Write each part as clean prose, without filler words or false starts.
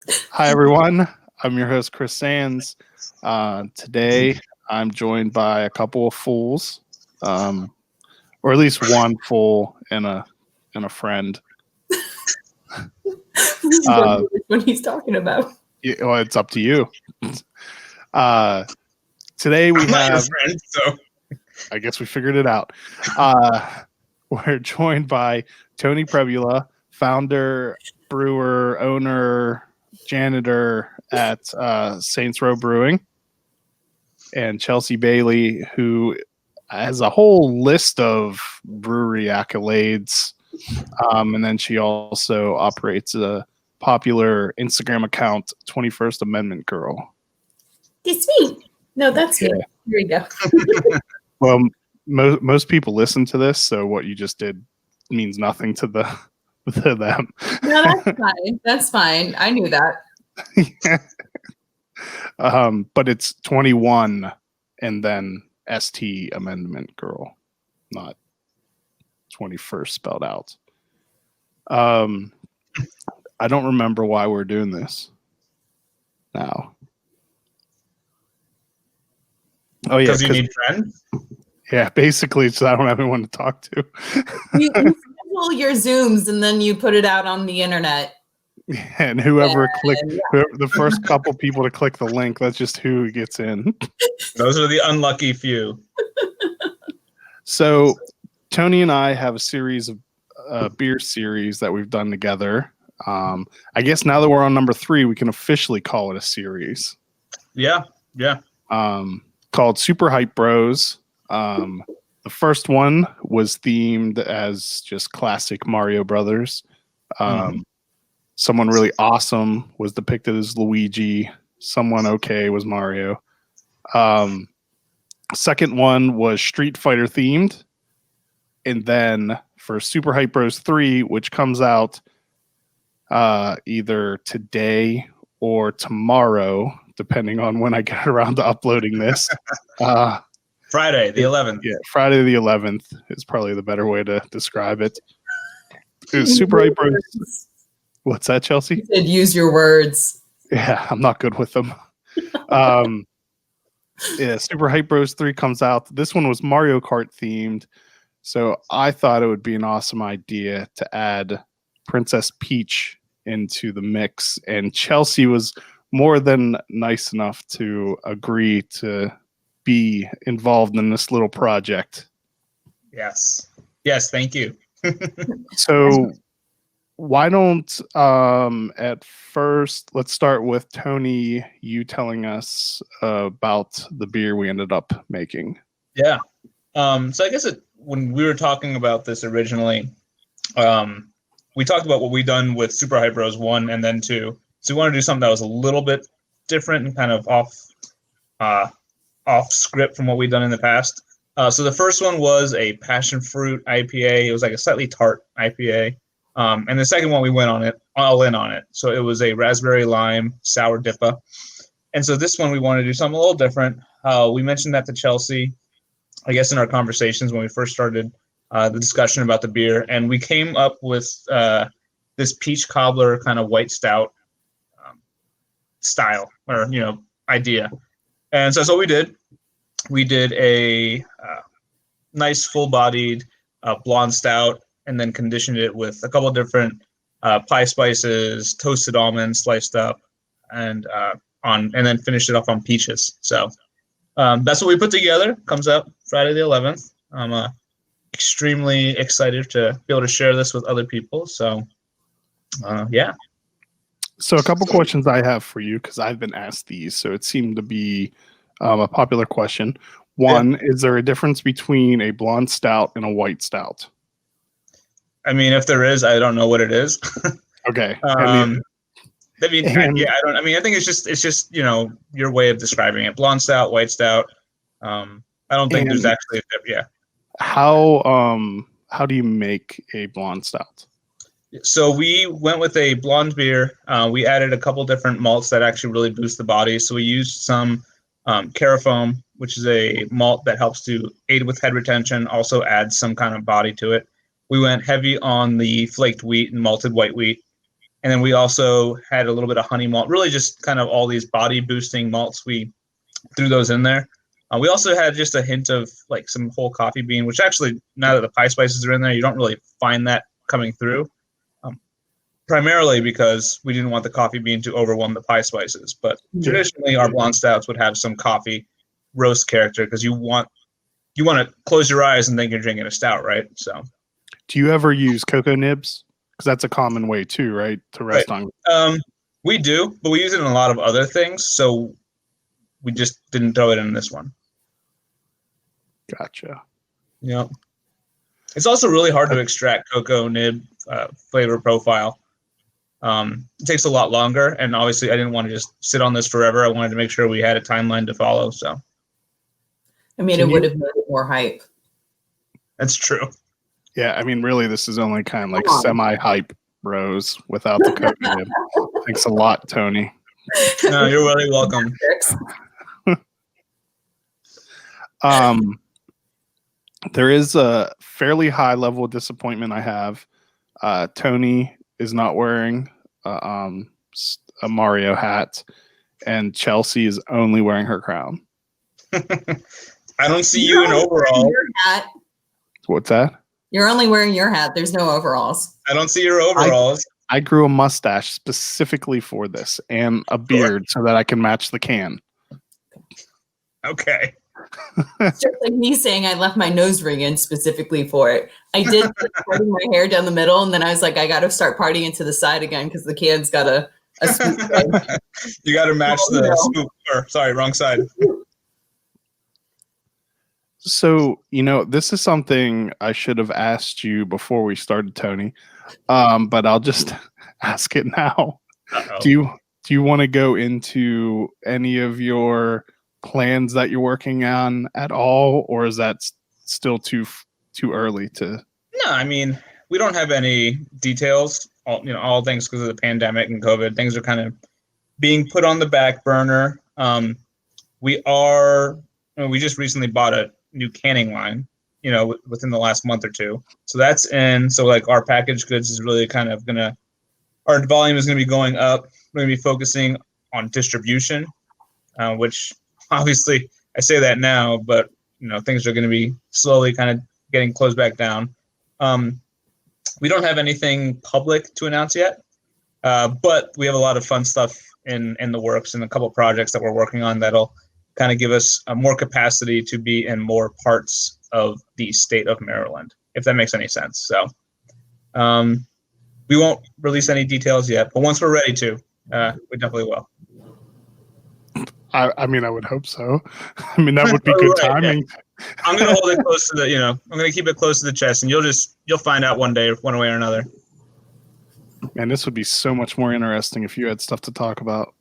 Hi, everyone. I'm your host, Chris Sands. Today, I'm joined by a couple of fools, or at least one fool and a friend. Please don't know which one he's talking about. Well, it's up to you. Today we have. Friend, so I guess we figured it out. We're joined by Tony Prebula, founder, brewer, owner, janitor at Saints Row Brewing, and Chelsea Bailey, who has a whole list of brewery accolades. And then she also operates a popular Instagram account, 21st Amendment Girl. It's me. No, that's you. Here you go. Well, most people listen to this, so what you just did means nothing to them. No, that's fine. That's fine. I knew that. But it's 21 and then ST Amendment Girl, not 21st spelled out. I don't remember why we're doing this now. Oh yeah, because you need friends. Yeah, basically, so I don't have anyone to talk to. You schedule your Zooms and then you put it out on the internet. And whoever the first couple people to click the link, that's just who gets in. Those are the unlucky few. So Tony and I have a series of beer series that we've done together. I guess now that we're on number 3, we can officially call it a series. Yeah. Called Super Hype Bros. The first one was themed as just classic Mario Brothers. Someone really awesome was depicted as Luigi. Someone okay was Mario. Second one was Street Fighter themed. And then for Super Hype Bros 3, which comes out either today or tomorrow, depending on when I get around to uploading this. Friday the 11th. Yeah, Friday the 11th is probably the better way to describe it. Super Hype Bros. What's that, Chelsea? You said use your words. Yeah, I'm not good with them. Yeah, Super Hype Bros 3 comes out. This one was Mario Kart themed. So I thought it would be an awesome idea to add Princess Peach into the mix. And Chelsea was more than nice enough to agree to be involved in this little project. Yes, thank you. So why don't at first let's start with Tony, you telling us about the beer we ended up making. Yeah. So I guess when we were talking about this originally, we talked about what we done with Super Hype Bros 1 and then 2. So we wanted to do something that was a little bit different and kind of off script from what we'd done in the past. So the first one was a passion fruit IPA. It was like a slightly tart IPA. And the second one we went all in on it. So it was a raspberry lime sour dippa. And so this one we wanted to do something a little different. We mentioned that to Chelsea, I guess, in our conversations when we first started the discussion about the beer. And we came up with this peach cobbler kind of white stout style or, idea. And so that's what we did. We did a nice full-bodied blonde stout and then conditioned it with a couple of different pie spices, toasted almonds sliced up, and then finished it off on peaches. So that's what we put together. Comes out Friday the 11th. I'm extremely excited to be able to share this with other people. So, yeah. So a couple questions I have for you, because I've been asked these, so it seemed to be a popular question. One, is there a difference between a blonde stout and a white stout? I mean, if there is, I don't know what it is. Okay. I think it's just your way of describing it. Blonde stout, white stout. I don't think there's actually How do you make a blonde stout? So we went with a blonde beer. We added a couple different malts that actually really boost the body. So we used some Carafoam, which is a malt that helps to aid with head retention, also adds some kind of body to it. We went heavy on the flaked wheat and malted white wheat. And then we also had a little bit of honey malt, really just kind of all these body boosting malts. We threw those in there. We also had just a hint of like some whole coffee bean, which actually, now that the pie spices are in there, you don't really find that coming through. Primarily because we didn't want the coffee bean to overwhelm the pie spices. But traditionally, our blonde stouts would have some coffee roast character because you want to close your eyes and think you're drinking a stout, right? So, do you ever use cocoa nibs? Because that's a common way too, right? To rest on. We do, but we use it in a lot of other things. So we just didn't throw it in this one. Gotcha. Yeah. It's also really hard to extract cocoa nib flavor profile. It takes a lot longer, and obviously I didn't want to just sit on this forever. I wanted to make sure we had a timeline to follow. So, I mean, it would have made it more hype. That's true. Yeah, I mean, really, this is only kind of like semi-hype bros without the cocoa nib. Thanks a lot, Tony. No, you're really welcome. There is a fairly high level of disappointment I have. Tony is not wearing a Mario hat, and Chelsea is only wearing her crown. I don't see you in overalls. What's that? You're only wearing your hat. There's no overalls. I don't see your overalls. I grew a mustache specifically for this and a beard so that I can match the can. Okay. It's just like me saying I left my nose ring in specifically for it. I did parting my hair down the middle, and then I was like, I got to start parting it to the side again because the can's got a swoop. You got to match the swoop. Or, sorry, wrong side. So, this is something I should have asked you before we started, Tony, but I'll just ask it now. Uh-oh. Do you want to go into any of your plans that you're working on at all, or is that still too early to? No, I mean, we don't have any details. All things because of the pandemic and COVID, things are kind of being put on the back burner. We just recently bought a new canning line, within the last month or two. So that's in. So like our packaged goods is really kind of our volume is gonna be going up. We're gonna be focusing on distribution, which obviously I say that now, but things are gonna be slowly kind of getting closed back down. We don't have anything public to announce yet, but we have a lot of fun stuff in the works and a couple projects that we're working on that'll kind of give us more capacity to be in more parts of the state of Maryland, if that makes any sense. So we won't release any details yet, but once we're ready to, we definitely will. I mean, I would hope so. I mean, that would be good timing. Yeah. I'm going to hold it close to I'm going to keep it close to the chest, and you'll find out one day, one way or another. Man, this would be so much more interesting if you had stuff to talk about.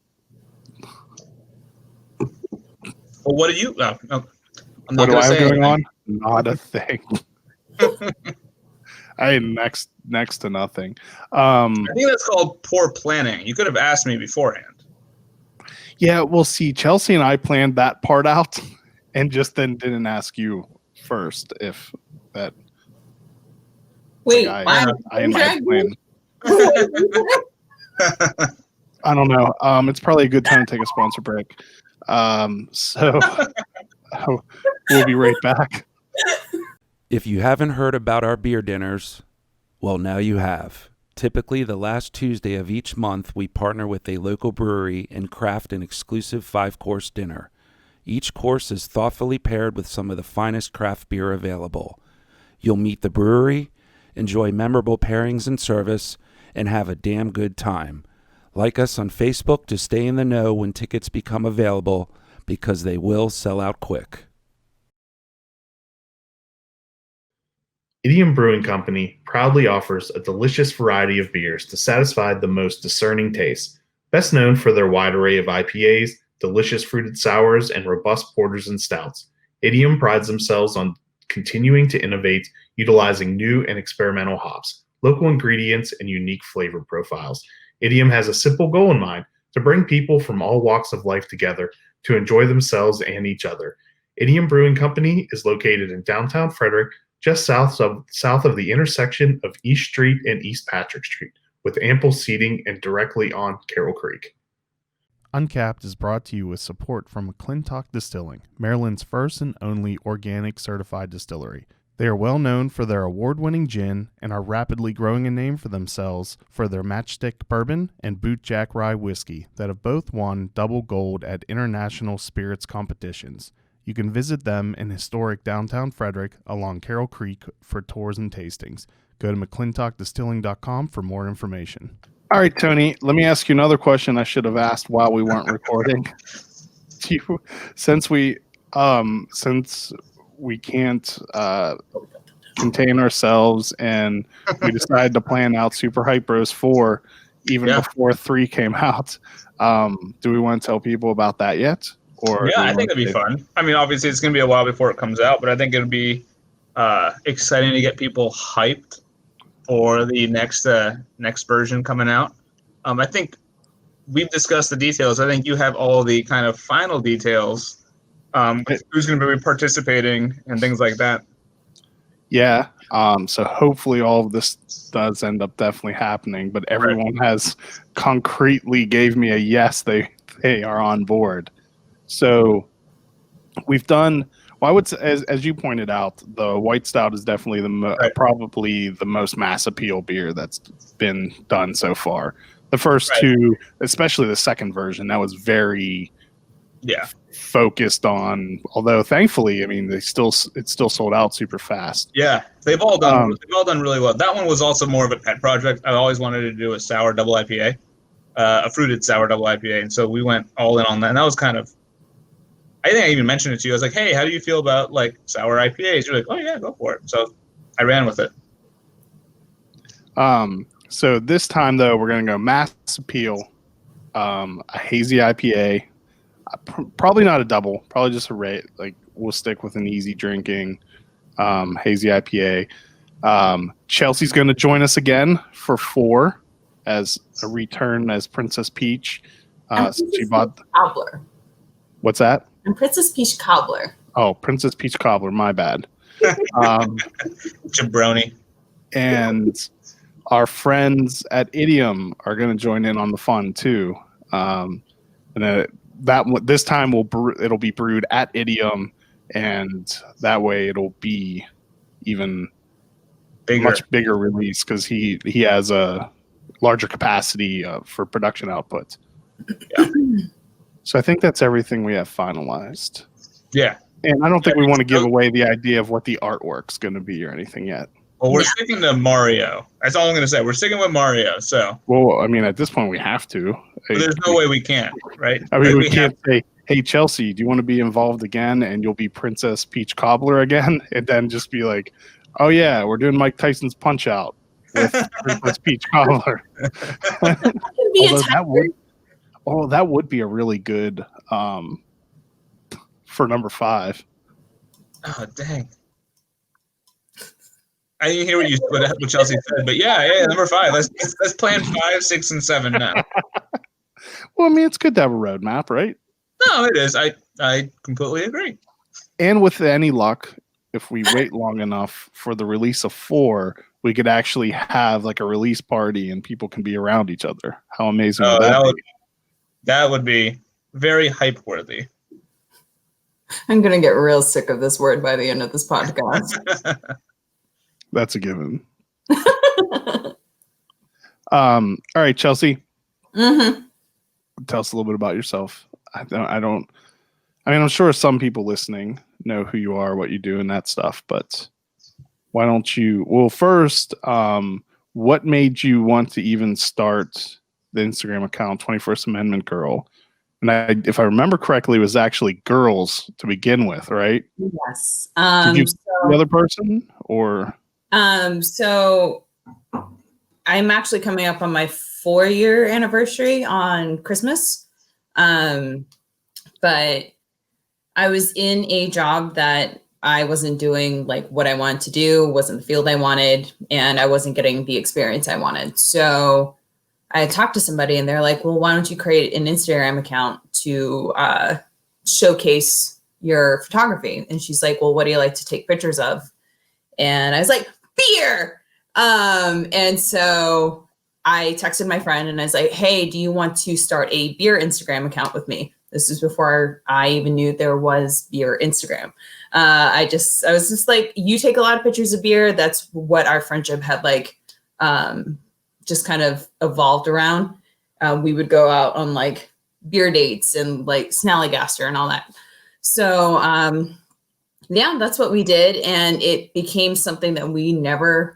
Well, what do you? I'm not what do I have going anything. on? Not a thing. I had next to nothing. I think that's called poor planning. You could have asked me beforehand. Yeah, well, see, Chelsea and I planned that part out, and just then didn't ask you first if that. Wait, I in my plan. I don't know. It's probably a good time to take a sponsor break. So we'll be right back. If you haven't heard about our beer dinners, well, now you have. Typically, the last Tuesday of each month, we partner with a local brewery and craft an exclusive 5-course dinner. Each course is thoughtfully paired with some of the finest craft beer available. You'll meet the brewery, enjoy memorable pairings and service, and have a damn good time. Like us on Facebook to stay in the know when tickets become available, because they will sell out quick. Idiom Brewing Company proudly offers a delicious variety of beers to satisfy the most discerning tastes. Best known for their wide array of IPAs, delicious fruited sours, and robust porters and stouts, Idiom prides themselves on continuing to innovate, utilizing new and experimental hops, local ingredients, and unique flavor profiles. Idiom has a simple goal in mind: to bring people from all walks of life together to enjoy themselves and each other. Idiom Brewing Company is located in downtown Frederick, just south of the intersection of East Street and East Patrick Street. with ample seating and directly on Carroll Creek. Uncapped is brought to you with support from McClintock Distilling, Maryland's first and only organic certified distillery. They are well known for their award-winning gin and are rapidly growing a name for themselves for their Matchstick Bourbon and Bootjack Rye Whiskey that have both won double gold at international spirits competitions. You can visit them in historic downtown Frederick along Carroll Creek for tours and tastings. Go to McClintockDistilling.com for more information. All right, Tony, let me ask you another question I should have asked while we weren't recording. Since we can't contain ourselves and we decided to plan out Super Hype Bros 4 even before 3 came out, do we want to tell people about that yet? Or I think it'd be fun. I mean, obviously it's going to be a while before it comes out, but I think it'd be exciting to get people hyped for the next version coming out. I think we've discussed the details. I think you have all the kind of final details. Who's going to be participating and things like that. Yeah. So hopefully all of this does end up definitely happening, but everyone has concretely gave me a yes, they are on board. So we've done, well, I would say, as you pointed out, the White Stout is definitely probably the most mass appeal beer that's been done so far. The first two, especially the second version, that was very focused on. Although thankfully, I mean, it's still sold out super fast. Yeah, they've all done really well. That one was also more of a pet project. I always wanted to do a sour double IPA, a fruited sour double IPA, and so we went all in on that. And that was kind of, I think I even mentioned it to you. I was like, "Hey, how do you feel about like sour IPAs?" You're like, "Oh yeah, go for it." So I ran with it. So this time though, we're gonna go mass appeal, a hazy IPA, probably not a double, probably just a rate. Like we'll stick with an easy drinking, hazy IPA. Chelsea's gonna join us again for 4 as a return as Princess Peach. So she bought cobbler. What's that? And Princess Peach cobbler. Oh, Princess Peach cobbler. My bad. Jabroni. And our friends at Idiom are going to join in on the fun too. And this time it'll be brewed at Idiom, and that way it'll be even much bigger release because he has a larger capacity for production output. Yeah. So I think that's everything we have finalized. Yeah. And I don't think we want to give away the idea of what the artwork's going to be or anything yet. Well, we're sticking to Mario. That's all I'm going to say. We're sticking with Mario. So. Well, I mean, at this point, we have to. But there's no way we can't, right? I mean, we can't say, "Hey, Chelsea, do you want to be involved again?" And you'll be Princess Peach Cobbler again, and then just be like, "Oh yeah, we're doing Mike Tyson's Punch Out with Princess Peach Cobbler." That would be a really good for number 5. Oh dang! I didn't hear what Chelsea said, but yeah, number 5. Let's plan 5, 6, and 7 now. Well, I mean, it's good to have a roadmap, right? No, it is. I completely agree. And with any luck, if we wait long enough for the release of 4, we could actually have like a release party and people can be around each other. How amazing would that be? That would be very hype worthy. I'm going to get real sick of this word by the end of this podcast. That's a given. All right, Chelsea. Mm-hmm. Tell us a little bit about yourself. I mean, I'm sure some people listening know who you are, what you do, and that stuff. But why don't you? Well, first, what made you want to even start the Instagram account 21st Amendment Girl? And if I remember correctly, it was actually girls to begin with, right? Yes. Did you the other person or? So I'm actually coming up on my 4-year anniversary on Christmas. But I was in a job that I wasn't doing like what I wanted to do, wasn't the field I wanted, and I wasn't getting the experience I wanted. So I talked to somebody and they're like, well, why don't you create an Instagram account to showcase your photography? And she's like, well, what do you like to take pictures of? And I was like, beer. And so I texted my friend and I was like, hey, do you want to start a beer Instagram account with me? This is before I even knew there was beer Instagram. I was just like, you take a lot of pictures of beer. That's what our friendship had like just kind of evolved around. We would go out on like beer dates and like Snallygaster and all that. So yeah, that's what we did. And it became something that we never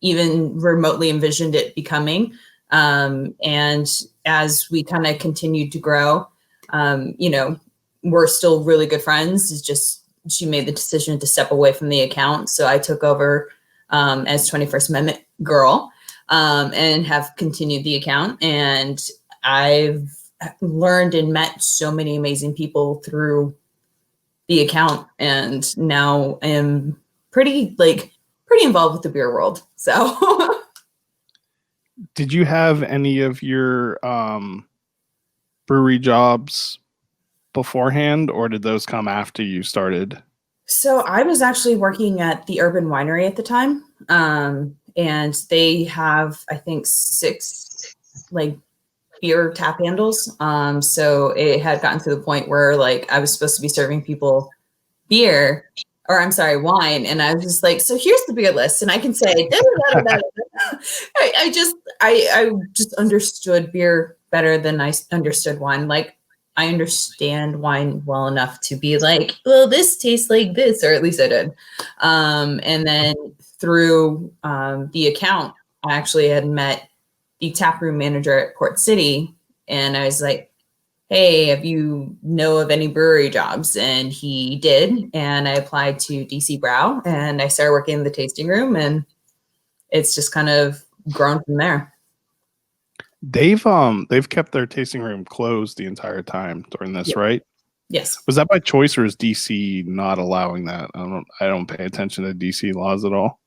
even remotely envisioned it becoming. And as we kind of continued to grow, we're still really good friends. It's just, she made the decision to step away from the account. So I took over as 21st Amendment girl and have continued the account. And I've learned and met so many amazing people through the account. And now am pretty involved with the beer world. So did you have any of your brewery jobs beforehand, or did those come after you started? So I was actually working at the Urban Winery at the time. And they have, I think, 6 like beer tap handles. So it had gotten to the point where like I was supposed to be serving people beer, or I'm sorry, wine. And I was just like, so here's the beer list. And I can say, I just understood beer better than I understood wine. Like I understand wine well enough to be like, well, this tastes like this, or at least I did. And then through the account, I actually had met the taproom manager at Port City. And I was like, hey, have you know of any brewery jobs? And he did. And I applied to DC Brow and I started working in the tasting room, and it's just kind of grown from there. They've kept their tasting room closed the entire time during this, right? Yes. Was that by choice, or is DC not allowing that? I don't pay attention to DC laws at all.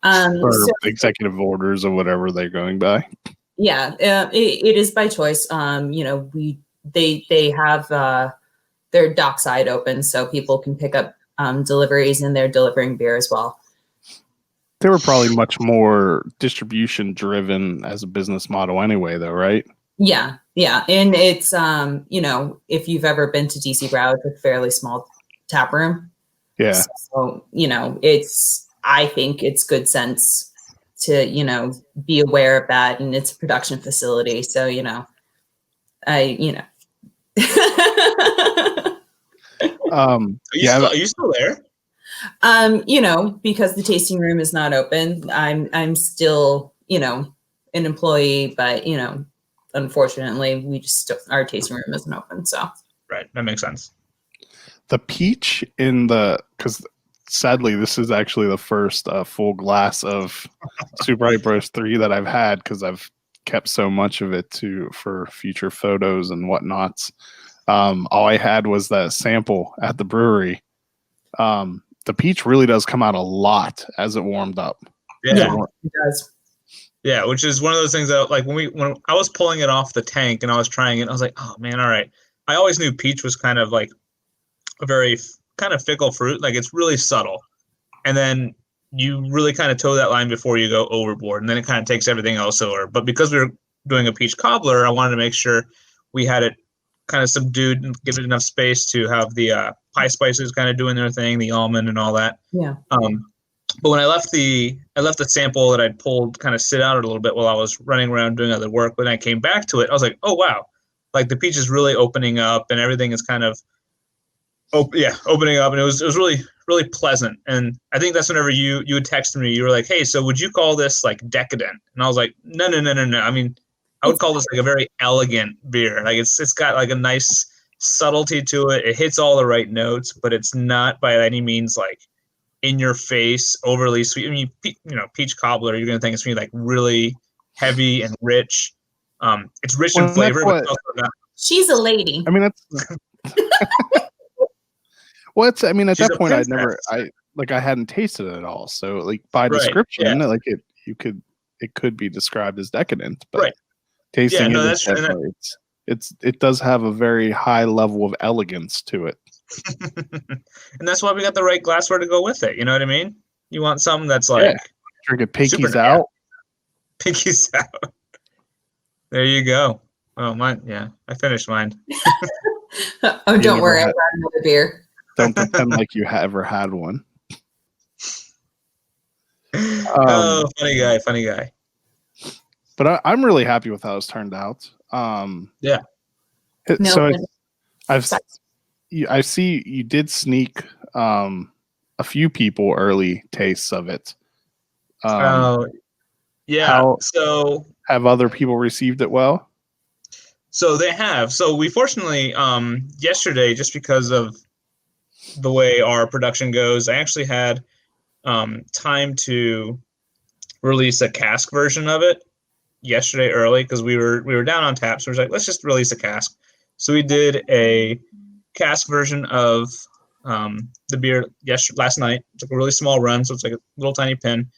Or executive orders or whatever they're going by. Yeah, it is by choice. They have their dockside open so people can pick up deliveries, and they're delivering beer as well. They were probably much more distribution driven as a business model anyway, though, right? Yeah. And it's, if you've ever been to DC Brow, it's a fairly small tap room. Yeah. So, I think it's good sense to, be aware of that. And it's a production facility. So, Are you still there? Because the tasting room is not open, I'm still, an employee, but, unfortunately our tasting room isn't open. So. Right. That makes sense. The peach because sadly, this is actually the first full glass of Super Hype Roast 3 that I've had, because I've kept so much of it for future photos and whatnots. All I had was that sample at the brewery. The peach really does come out a lot as it warmed up. Yeah, it does. Yeah, which is one of those things that, like, when I was pulling it off the tank and I was trying it, I was like, oh man, all right. I always knew peach was kind of like a very kind of fickle fruit. Like, it's really subtle. And then you really kind of toe that line before you go overboard, and then it kind of takes everything else over. But because we were doing a peach cobbler, I wanted to make sure we had it kind of subdued and give it enough space to have the pie spices kind of doing their thing, the almond and all that. Yeah. But when I left the sample that I'd pulled kind of sit out a little bit while I was running around doing other work, when I came back to it, I was like, oh wow, like the peach is really opening up and everything is kind of opening up, and it was really, really pleasant. And I think that's whenever you had texted me, you were like, hey, so would you call this like decadent? And I was like, no. I mean, I would call this like a very elegant beer. Like it's got like a nice subtlety to it. It hits all the right notes, but it's not by any means like in your face, overly sweet. I mean, peach cobbler, you're gonna think it's gonna be like really heavy and rich. It's rich in flavor, but it's also not. She's a lady. I mean, that's. Well, at that point, I hadn't tasted it at all. So, like, by description, like it could be described as decadent, but tasting it does have a very high level of elegance to it. And that's why we got the right glassware to go with it. You know what I mean? You want something that's like drink it pinkies out. Pinkies out. There you go. Oh, mine. Yeah, I finished mine. Oh, You don't never worry, I had- brought another beer. Don't pretend like you ever had one. Oh, funny guy, funny guy. But I'm really happy with how it's turned out. Yeah. No, So but- I see you did sneak a few people early tastes of it. Yeah. how- So Have other people received it well? So they have. So we fortunately, yesterday, just because of the way our production goes, I actually had time to release a cask version of it yesterday early because we were down on tap. So we were like, let's just release a cask. So we did a cask version of the beer last night. It's like a really small run, so it's like a little tiny pin.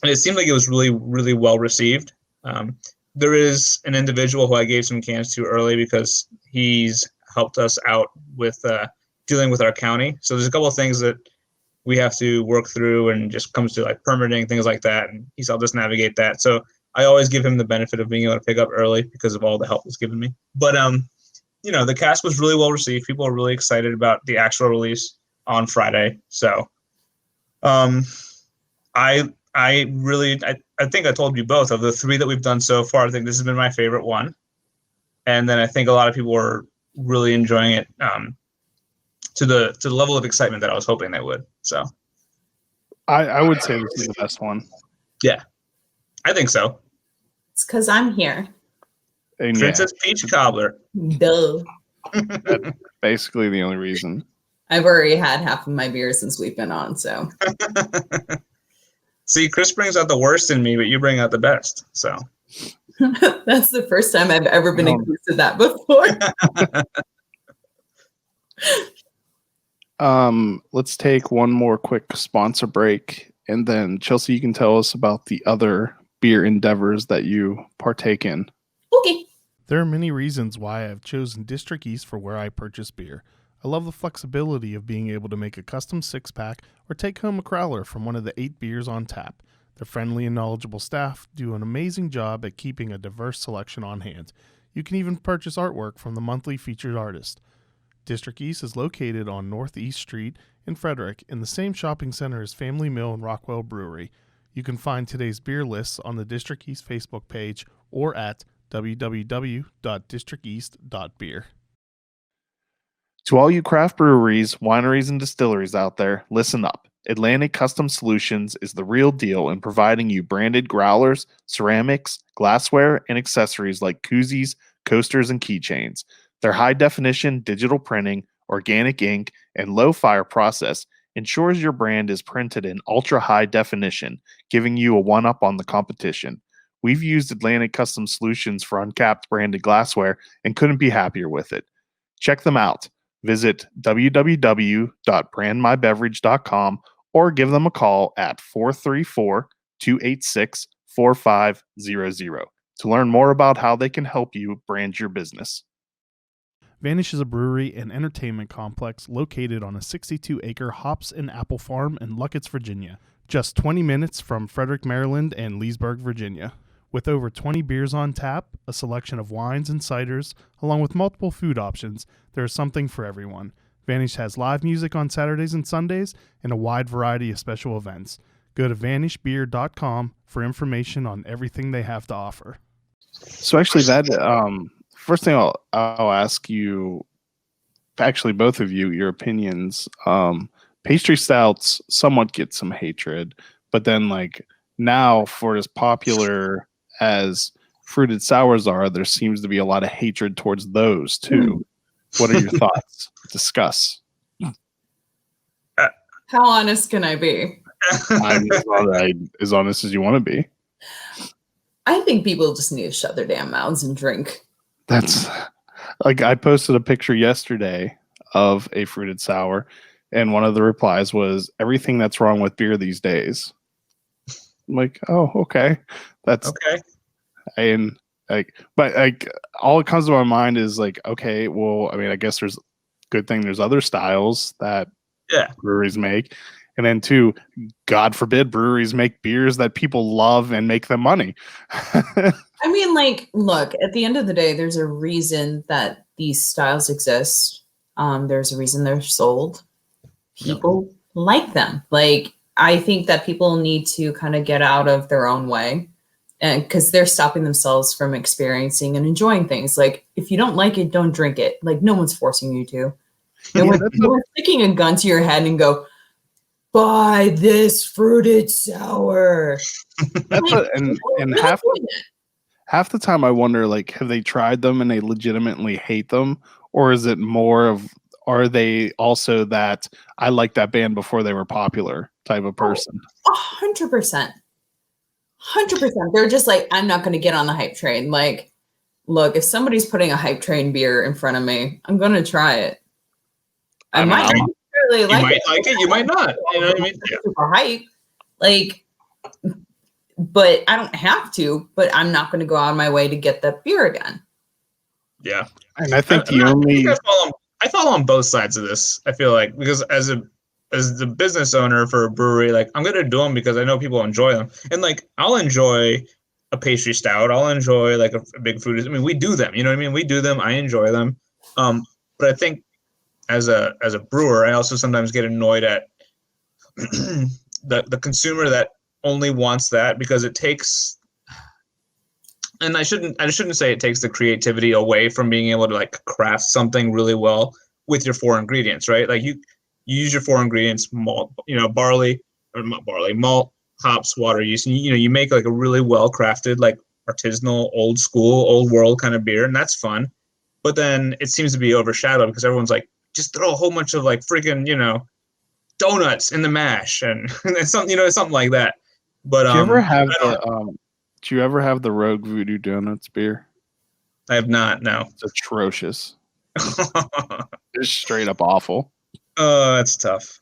And it seemed like it was really, really well received. There is an individual who I gave some cans to early because he's helped us out with dealing with our county. So there's a couple of things that we have to work through and just comes to like permitting, things like that. And he's helped us navigate that. So I always give him the benefit of being able to pick up early because of all the help he's given me. But, the cast was really well received. People are really excited about the actual release on Friday. So I think I told you both of the three that we've done so far. I think this has been my favorite one, and then I think a lot of people are really enjoying it to the level of excitement that I was hoping they would. So I would say this is the best one. Yeah, I think so. It's because I'm here. And Princess Peach Cobbler. Duh. basically the only reason. I've already had half of my beer since we've been on, so. See, Chris brings out the worst in me, but you bring out the best. So That's the first time I've ever been accused of that before. Let's take one more quick sponsor break, and then Chelsea, you can tell us about the other beer endeavors that you partake in. Okay. There are many reasons why I have chosen District East for where I purchase beer. I love the flexibility of being able to make a custom six-pack or take home a crowler from one of the 8 beers on tap. Their friendly and knowledgeable staff do an amazing job at keeping a diverse selection on hand. You can even purchase artwork from the monthly featured artist. District East is located on Northeast Street in Frederick in the same shopping center as Family Mill and Rockwell Brewery. You can find today's beer lists on the District East Facebook page or at www.districteast.beer. To all you craft breweries, wineries, and distilleries out there, listen up. Atlantic Custom Solutions is the real deal in providing you branded growlers, ceramics, glassware, and accessories like koozies, coasters, and keychains. Their high-definition digital printing, organic ink, and low-fire process ensures your brand is printed in ultra-high definition, giving you a one-up on the competition. We've used Atlantic Custom Solutions for Uncapped branded glassware and couldn't be happier with it. Check them out. Visit www.brandmybeverage.com or give them a call at 434-286-4500 to learn more about how they can help you brand your business. Vanish is a brewery and entertainment complex located on a 62-acre hops and apple farm in Luckett's, Virginia, just 20 minutes from Frederick, Maryland and Leesburg, Virginia. With over 20 beers on tap, a selection of wines and ciders, along with multiple food options, there is something for everyone. Vanish has live music on Saturdays and Sundays and a wide variety of special events. Go to vanishbeer.com for information on everything they have to offer. So actually that first thing I'll ask you, actually both of you, your opinions. Pastry stouts somewhat get some hatred, but then like now for as popular as fruited sours are, there seems to be a lot of hatred towards those too. What are your thoughts? Discuss. How honest can I be? I'm as honest as you want to be. I think people just need to shut their damn mouths and drink. That's like I posted a picture yesterday of a fruited sour, and one of the replies was everything that's wrong with beer these days. I'm like, oh, okay. That's Okay. and like, but like all it comes to my mind is like, okay, well, I mean, I guess there's good thing there's other styles that Yeah. breweries make. And then 2, God forbid breweries make beers that people love and make them money. I mean, like, look, at the end of the day, there's a reason that these styles exist. There's a reason they're sold. People like them. Like, I think that people need to kind of get out of their own way, and because they're stopping themselves from experiencing and enjoying things. Like, if you don't like it, don't drink it. Like, no one's forcing you to. No one's sticking a gun to your head and go, buy this fruited sour. And half the time I wonder, like, have they tried them and they legitimately hate them? Or is it more of, are they also that I like that band before they were popular type of person? 100%. 100%. They're just like, I'm not going to get on the hype train. Like, look, if somebody's putting a hype train beer in front of me, I'm going to try it. I might really like it. You might like it, you might not. You know what I mean? Yeah. Super hype. Like, but I don't have to, but I'm not going to go out of my way to get that beer again. Yeah. And I think I fall on both sides of this. I feel like, because as the business owner for a brewery, like, I'm going to do them because I know people enjoy them. And like, I'll enjoy a pastry stout. I'll enjoy like a big fruit. I mean, we do them, you know what I mean? We do them. I enjoy them. But I think as a brewer, I also sometimes get annoyed at the consumer that only wants that, because it takes, and I shouldn't say it takes the creativity away from being able to like craft something really well with your 4 ingredients, right? Like you use your 4 ingredients, malt, malt, hops, water, yeast, and you make like a really well crafted, like artisanal, old school, old world kind of beer, and that's fun. But then it seems to be overshadowed because everyone's like, just throw a whole bunch of like freaking, donuts in the mash and something like that. But do you ever have the Rogue Voodoo Donuts beer? I have not. No, it's atrocious. It's straight up awful. Oh, that's tough.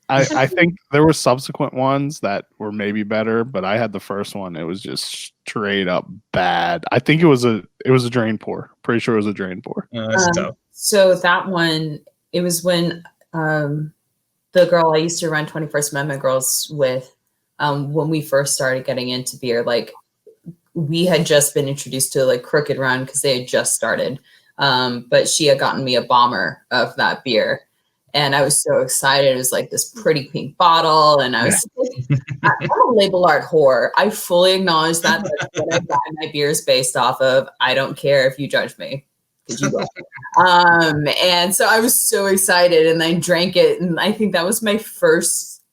I think there were subsequent ones that were maybe better, but I had the first one. It was just straight up bad. I think it was a drain pour. Pretty sure it was a drain pour. That's tough. So that one, it was when the girl I used to run 21st Amendment Girls with, when we first started getting into beer, like we had just been introduced to like Crooked Run because they had just started. But she had gotten me a bomber of that beer. And I was so excited. It was like this pretty pink bottle. And I was I'm a label art whore. I fully acknowledge that. That's what I buy my beers based off of. I don't care if you judge me. Because you will. And so I was so excited, and I drank it. And I think that was my first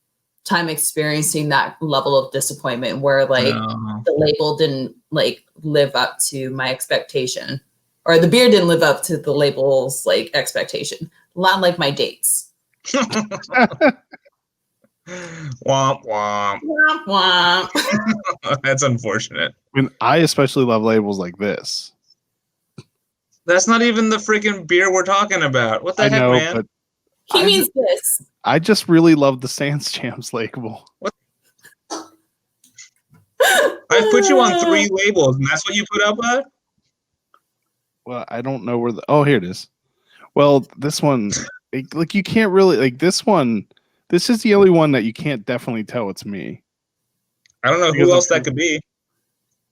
time experiencing that level of disappointment where like the label didn't like live up to my expectation, or the beer didn't live up to the label's like expectation. Not like my dates. Womp womp. Womp womp. That's unfortunate. I mean, I especially love labels like this. That's not even the freaking beer we're talking about. What the heck, man? He means this. I just really love the Sans Jams label. What? I put you on 3 labels, and that's what you put up with? Well, I don't know where oh, here it is. Well, this one, like you can't really, like this one, this is the only one that you can't definitely tell it's me. I don't know who else that could be.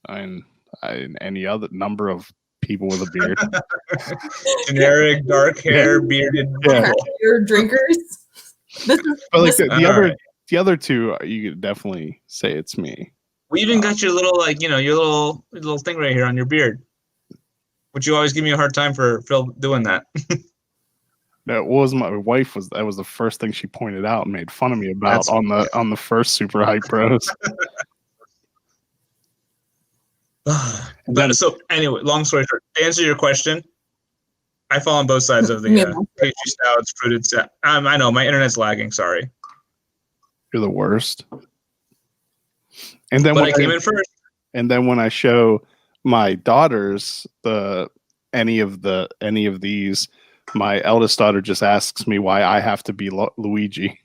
Any other number of people with a beard. Generic, dark hair, bearded beer drinkers. But like the other 2, you could definitely say it's me. We even got your little your little thing right here on your beard. Would you always give me a hard time for Phil doing that? That was my wife. That was the first thing she pointed out and made fun of me about on the first Super Hype Bros. So anyway, long story short, to answer your question, I fall on both sides of the pastry stouts, fruited stout. I know my internet's lagging. Sorry, you're the worst. And then I came in first. And then when I show my daughters any of these, my eldest daughter just asks me why I have to be Luigi.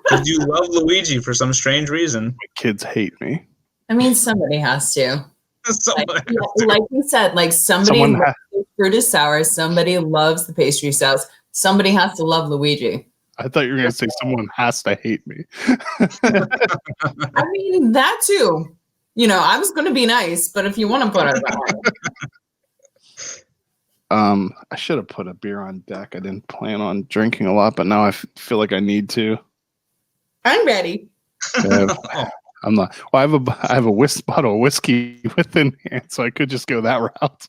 Because you love Luigi for some strange reason. My kids hate me. I mean, somebody has to. Like you said, like somebody loves the fruited sour, somebody loves the pastry stouts, Somebody has to love Luigi. I thought you were going to say someone has to hate me. I mean, that too. You know, I was going to be nice, but if you want to put it that way. I should have put a beer on deck. I didn't plan on drinking a lot, but now I feel like I need to. I'm ready. I'm not. Well, I have a bottle of whiskey within hand, so I could just go that route.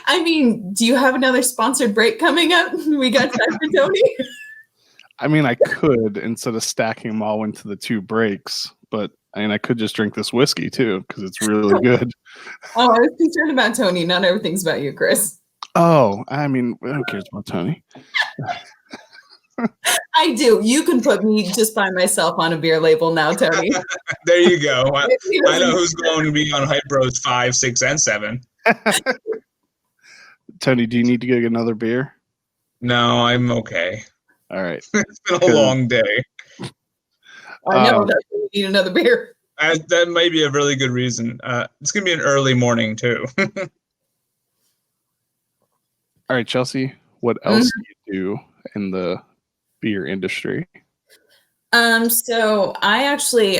I mean, do you have another sponsored break coming up? We got time for Tony. I mean, I could instead of stacking them all into the 2 breaks, but I mean, I could just drink this whiskey too because it's really good. Oh, I was concerned about Tony. Not everything's about you, Chris. Oh, I mean, who cares about Tony? I do. You can put me just by myself on a beer label now, Tony. There you go. I know who's going to be on Hype Bros 5, 6, and 7. Tony, do you need to go get another beer? No, I'm okay. All right. It's been a long day. I know that you need another beer. That might be a really good reason. It's going to be an early morning, too. All right, Chelsea, what else do you do in the beer industry? So I actually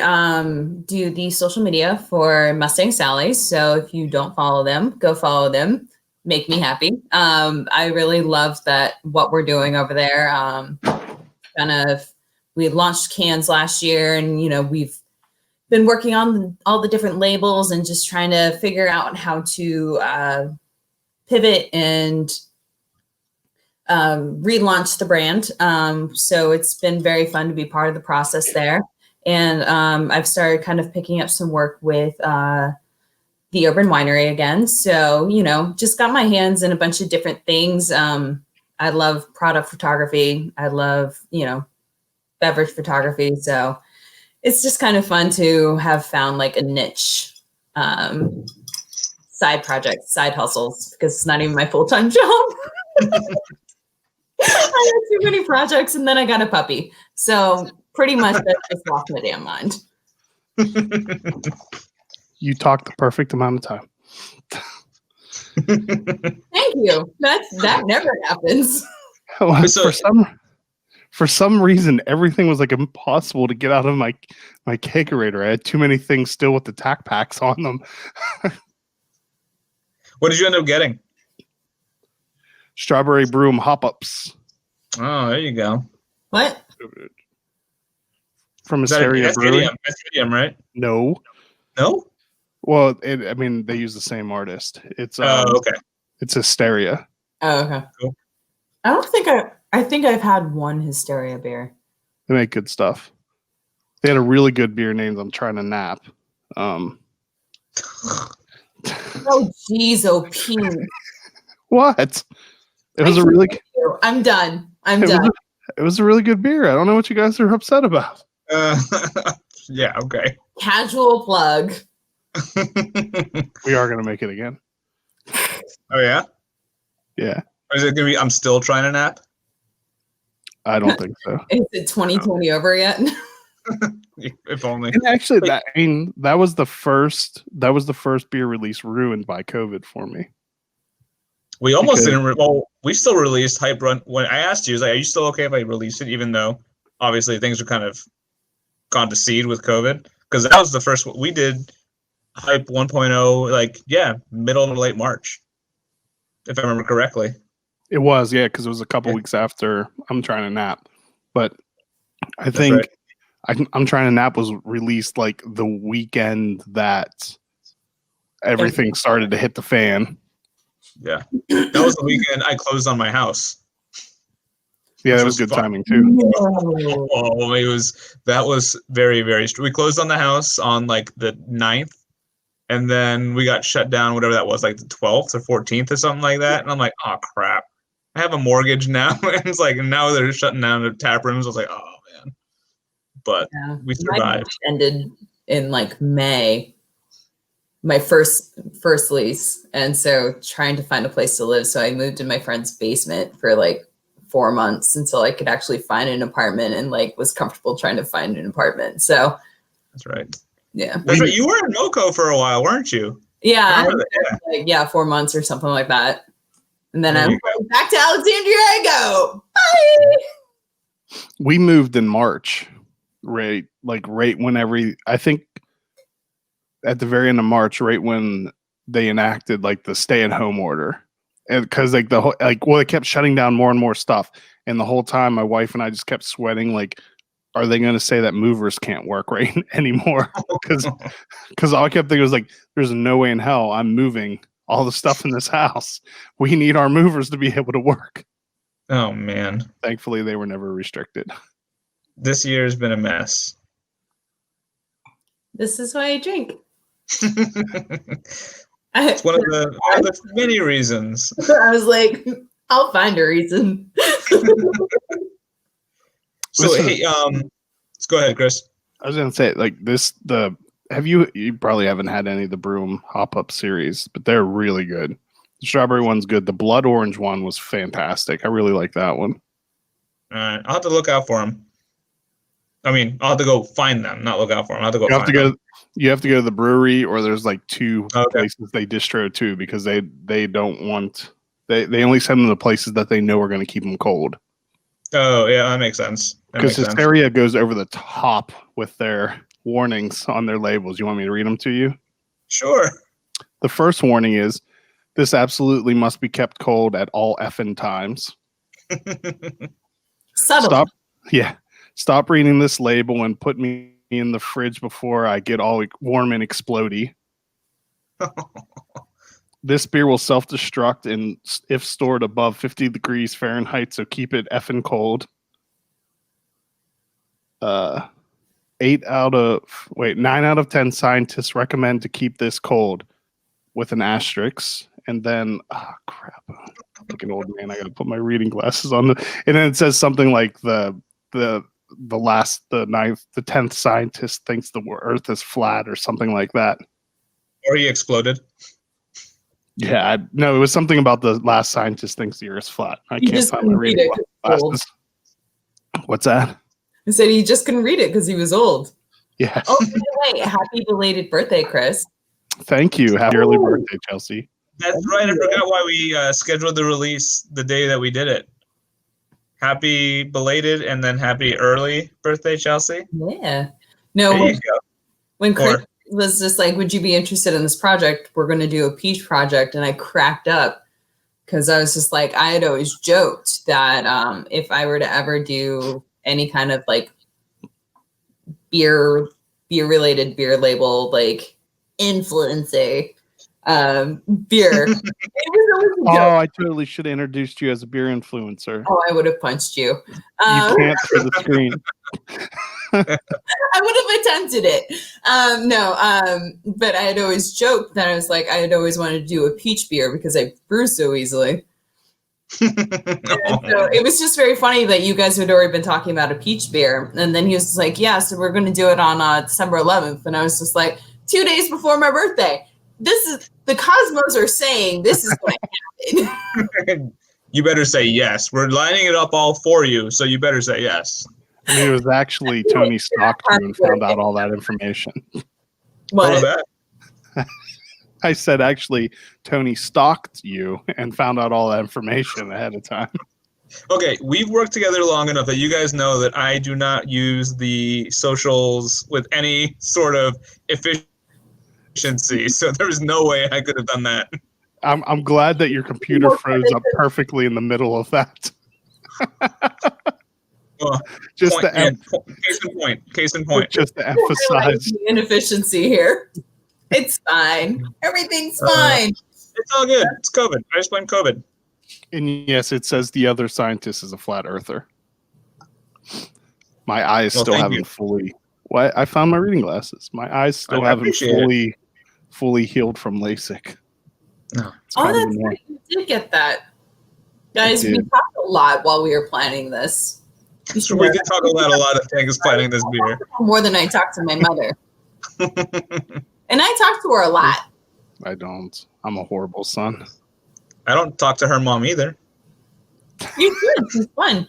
do the social media for Mustang Sally's. So if you don't follow them, go follow them. Make me happy. I really love that what we're doing over there. We launched cans last year, and we've been working on all the different labels and just trying to figure out how to pivot and relaunch the brand. So it's been very fun to be part of the process there. And I've started kind of picking up some work with the Urban Winery again. So, just got my hands in a bunch of different things. I love product photography. I love, beverage photography. So it's just kind of fun to have found like a niche side project, side hustles, because it's not even my full-time job. I had too many projects and then I got a puppy. So pretty much that just lost my damn mind. You talked the perfect amount of time. Thank you. That never happens. Well, for some reason, everything was like impossible to get out of my kegerator. I had too many things still with the tack packs on them. What did you end up getting? Strawberry Broom hop-ups. Oh, there you go. What? From Asteria Brewing. That's Idiom, right? No. No? Well, they use the same artist. It's okay. It's Hysteria. Oh, okay. Cool. I think I've had one Hysteria beer. They make good stuff. They had a really good beer named I'm Trying to Nap. Oh, geez, oh, Pete. What? It was a really. I'm done. It was a really good beer. I don't know what you guys are upset about. Yeah. Okay. Casual plug. We are gonna make it again. Oh yeah. Yeah. Or is it gonna be? I'm still trying to nap. I don't think so. Is it 2020 over yet? If only. And actually, that was the first beer release ruined by COVID for me. We almost didn't. Well, we still released Hype Run. When I asked you, are you still okay if I release it, even though obviously things are kind of gone to seed with COVID? Because that was the first one we did. Hype 1.0, middle to late March, if I remember correctly. It was, yeah, because it was a couple weeks after I'm Trying to Nap. But I think I'm Trying to Nap was released like the weekend that everything started to hit the fan. Yeah, that was the weekend I closed on my house. Yeah, that was good timing too. Oh, that was very, very. We closed on the house on like the 9th. And then we got shut down, whatever that was, like the 12th or 14th or something like that. And I'm like, oh, crap. I have a mortgage now. And it's like, now they're shutting down the tap rooms. I was like, oh, man. But we survived. Ended in like May, my first lease. And so trying to find a place to live. So I moved in my friend's basement for like 4 months until I could actually find an apartment and like was comfortable trying to find an apartment. So that's right. Yeah. That's right. You were in Moco for a while, weren't you? Yeah. 4 months or something like that. And then I was like, back to Alexandria I go. Bye. We moved in March, right when I think at the very end of March, right when they enacted like the stay-at-home order, and because like they kept shutting down more and more stuff, and the whole time my wife and I just kept sweating like, are they going to say that movers can't work right anymore? Because all I kept thinking was like, there's no way in hell I'm moving all the stuff in this house. We need our movers to be able to work. Oh man! Thankfully, they were never restricted. This year has been a mess. This is why I drink. It's one of the many reasons. I was like, I'll find a reason. So hey, let's go ahead, Chris. I was gonna say like you probably haven't had any of the Brewing Hop Up series, but they're really good. The strawberry one's good. The blood orange one was fantastic. I really like that one. All right, I'll have to look out for them. I mean, I'll have to go find them, not look out for them. I'll have to go. You have to go to the brewery, or there's like two places they distro to because they don't want they only send them to places that they know are going to keep them cold. Oh yeah, that makes sense. Because Hysteria goes over the top with their warnings on their labels. You want me to read them to you? Sure. The first warning is, this absolutely must be kept cold at all effing times. Subtle. Stop reading this label and put me in the fridge before I get all warm and explodey. This beer will self-destruct and if stored above 50 degrees Fahrenheit, so keep it effing cold. 9 out of 10 scientists recommend to keep this cold, with an asterisk. And then, crap, I'm like an old man. I got to put my reading glasses on. And then it says something like the 10th scientist thinks the Earth is flat or something like that. Or he exploded. Yeah, no, it was something about the last scientist thinks the Earth's flat. I can't find my reading glasses. What's that? I said he just couldn't read it because he was old. Yeah. Oh, by the way, happy belated birthday, Chris. Thank you. Happy early birthday, Chelsea. That's right. I forgot why we scheduled the release the day that we did it. Happy belated and then happy early birthday, Chelsea. Yeah. No, when Chris was just like, would you be interested in this project? We're going to do a peach project. And I cracked up because I was just like, I had always joked that if I were to ever do any kind of like beer related beer label, like influencer beer. I totally should have introduced you as a beer influencer. Oh, I would have punched you. You can't through the screen. I would have attempted it. But I had always joked that I was like, I had always wanted to do a peach beer because I brew so easily. So it was just very funny that you guys had already been talking about a peach beer. And then he was like, yeah, so we're going to do it on December 11th. And I was just like, 2 days before my birthday. This is the Cosmos are saying this is going to happen. You better say yes. We're lining it up all for you, so you better say yes. I mean, it was actually Tony stalked you and found out all that information. What was that? I said actually Tony stalked you and found out all that information ahead of time. Okay, we've worked together long enough that you guys know that I do not use the socials with any sort of efficiency, so there's no way I could have done that. I'm glad that your computer froze up perfectly in the middle of that. Well, case in point. Just to emphasize the inefficiency here. It's fine. Everything's fine. It's all good. It's COVID. I just blame COVID. And yes, it says the other scientist is a flat earther. My eyes still haven't fully. What? I found my reading glasses. My eyes still haven't fully healed from LASIK. No. Oh, that's right. You did get that. Guys, we talked a lot while we were planning this. We did talk about a lot of things planning this beer. More than I talked to my mother. And I talk to her a lot. I don't. I'm a horrible son. I don't talk to her mom either. You should. She's fun.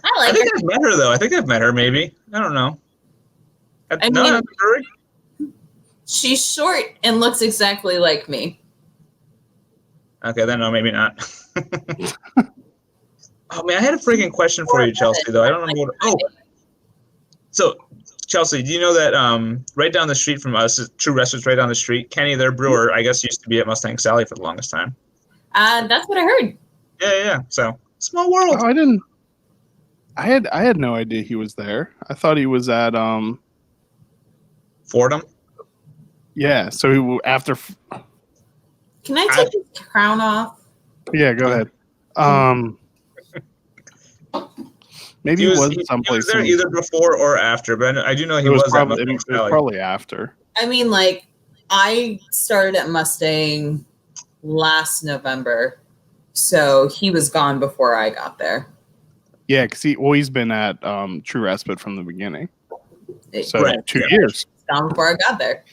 I think I've met her, though. I think I've met her, maybe. I don't know. At the brewery? She's short and looks exactly like me. Okay, then no, maybe not. Oh man, I had a freaking question for you, Chelsea. Though I don't remember. So Chelsea, do you know that right down the street from us, True Restaurant's right down the street. Kenny, their brewer, I guess used to be at Mustang Sally for the longest time. That's what I heard. Yeah. So small world. Oh, I didn't. I had no idea he was there. I thought he was at Fordham. Yeah. So after. Can I take his crown off? Yeah, go ahead. Maybe he was someplace. He was there either before or after, but I do know he was was probably, at Mustang it was probably after. I mean, like, I started at Mustang last November, so he was gone before I got there. Yeah, because he's been at True Respite from the beginning. So Right. 2 years. Gone before I got there.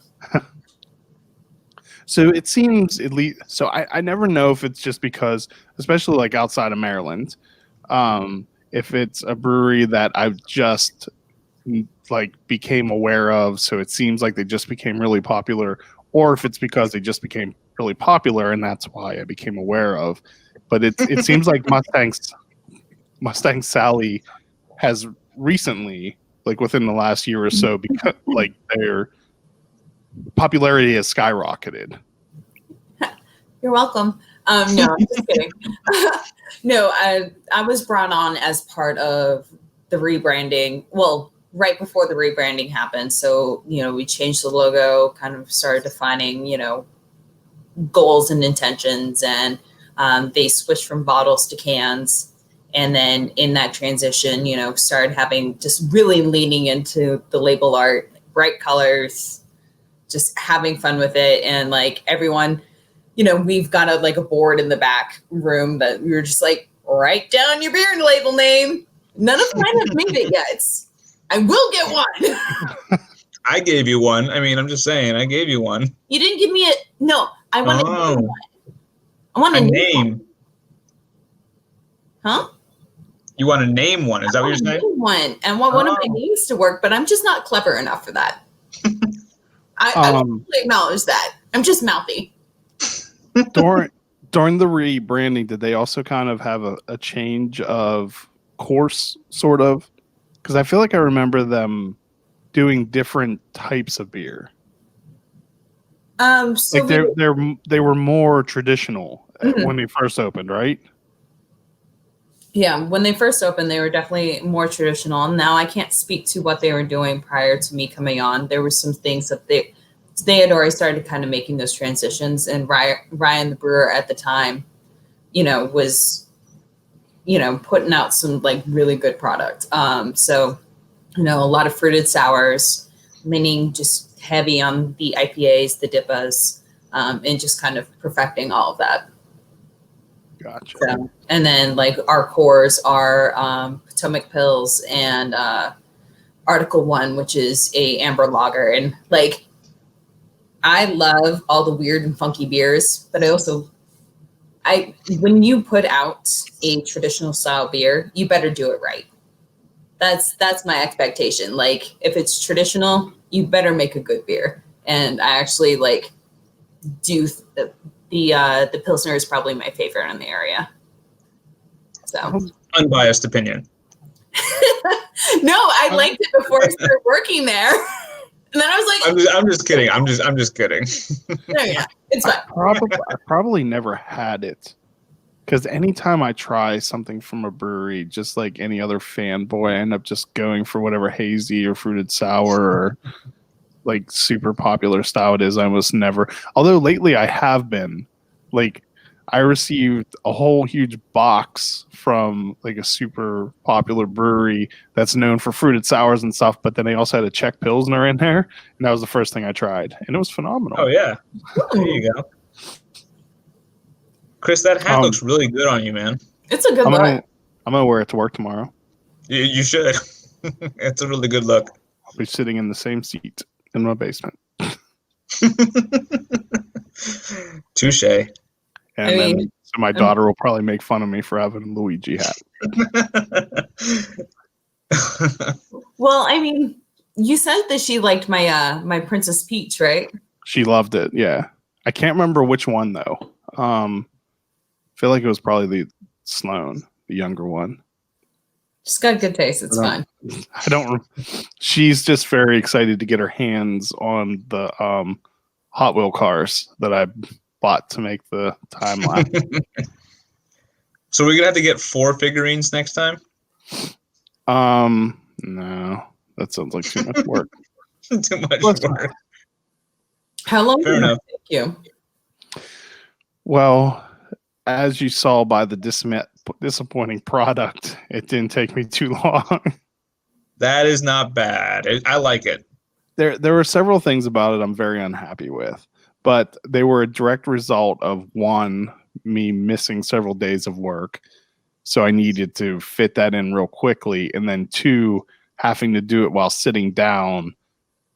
So it seems at least. So I never know if it's just because, especially like outside of Maryland, if it's a brewery that I've just like became aware of. So it seems like they just became really popular, or if it's because they just became really popular and that's why I became aware of. But it seems like Mustang Sally has recently, like within the last year or so, because like their popularity has skyrocketed. You're welcome. No, I'm just kidding. No, I was brought on as part of the rebranding. Well, right before the rebranding happened. So, we changed the logo, kind of started defining, goals and intentions, and they switched from bottles to cans. And then in that transition, started having just really leaning into the label art, bright colors, just having fun with it. And like everyone, we've got a board in the back room that we were just like, write down your beer label name. None of mine have made it yet. I will get one. I gave you one. I mean, I'm just saying, I gave you one. You didn't give me no, I want to name one. I want a to name. Huh? You want to name one? Is that what you're saying? Name one. And want one of my names to work, but I'm just not clever enough for that. I totally acknowledge that. I'm just mouthy. During the rebranding, did they also kind of have a change of course, sort of? Because I feel like I remember them doing different types of beer. So like they were more traditional when they first opened, right? Yeah, when they first opened, they were definitely more traditional. Now I can't speak to what they were doing prior to me coming on. There were some things that they had already started kind of making those transitions, and Ryan, the brewer at the time, was, putting out some like really good product. So, a lot of fruited sours, meaning just heavy on the IPAs, the DIPAs, and just kind of perfecting all of that. Gotcha. So, and then like our cores are Potomac Pills and Article 1, which is a amber lager. And like, I love all the weird and funky beers, but when you put out a traditional style beer, you better do it right. That's my expectation. Like, if it's traditional, you better make a good beer. And I actually like do the Pilsner is probably my favorite in the area. So unbiased opinion. No, I liked it before I started working there. And then I was like, I'm just kidding. I'm just kidding. No, yeah, it's fine. I probably never had it. Because anytime I try something from a brewery, just like any other fanboy, I end up just going for whatever hazy or fruited sour or like super popular style it is. I almost never. Although lately I have been. Like, I received a whole huge box from like a super popular brewery that's known for fruited sours and stuff, but then they also had a Czech Pilsner in there, and that was the first thing I tried, and it was phenomenal. Oh yeah, there you go. Chris, that hat looks really good on you, man. It's a good look. I'm gonna wear it to work tomorrow. You should. It's a really good look. I'll be sitting in the same seat in my basement. Touche. And then my daughter will probably make fun of me for having a Luigi hat. Well, I mean, you said that she liked my my Princess Peach, right? She loved it. Yeah, I can't remember which one though. If feel like it was probably the Sloan, the younger one. Just got good taste. It's fine. I don't. She's just very excited to get her hands on the Hot Wheel cars that I bought to make the time lapse. So we're gonna have to get 4 figurines next time. No, that sounds like too much work. Too much work. How long Fair did it enough. take you? Well, as you saw by the disappointing product, it didn't take me too long. That is not bad. I like it. There were several things about it I'm very unhappy with, but they were a direct result of one, me missing several days of work. So I needed to fit that in real quickly. And then 2, having to do it while sitting down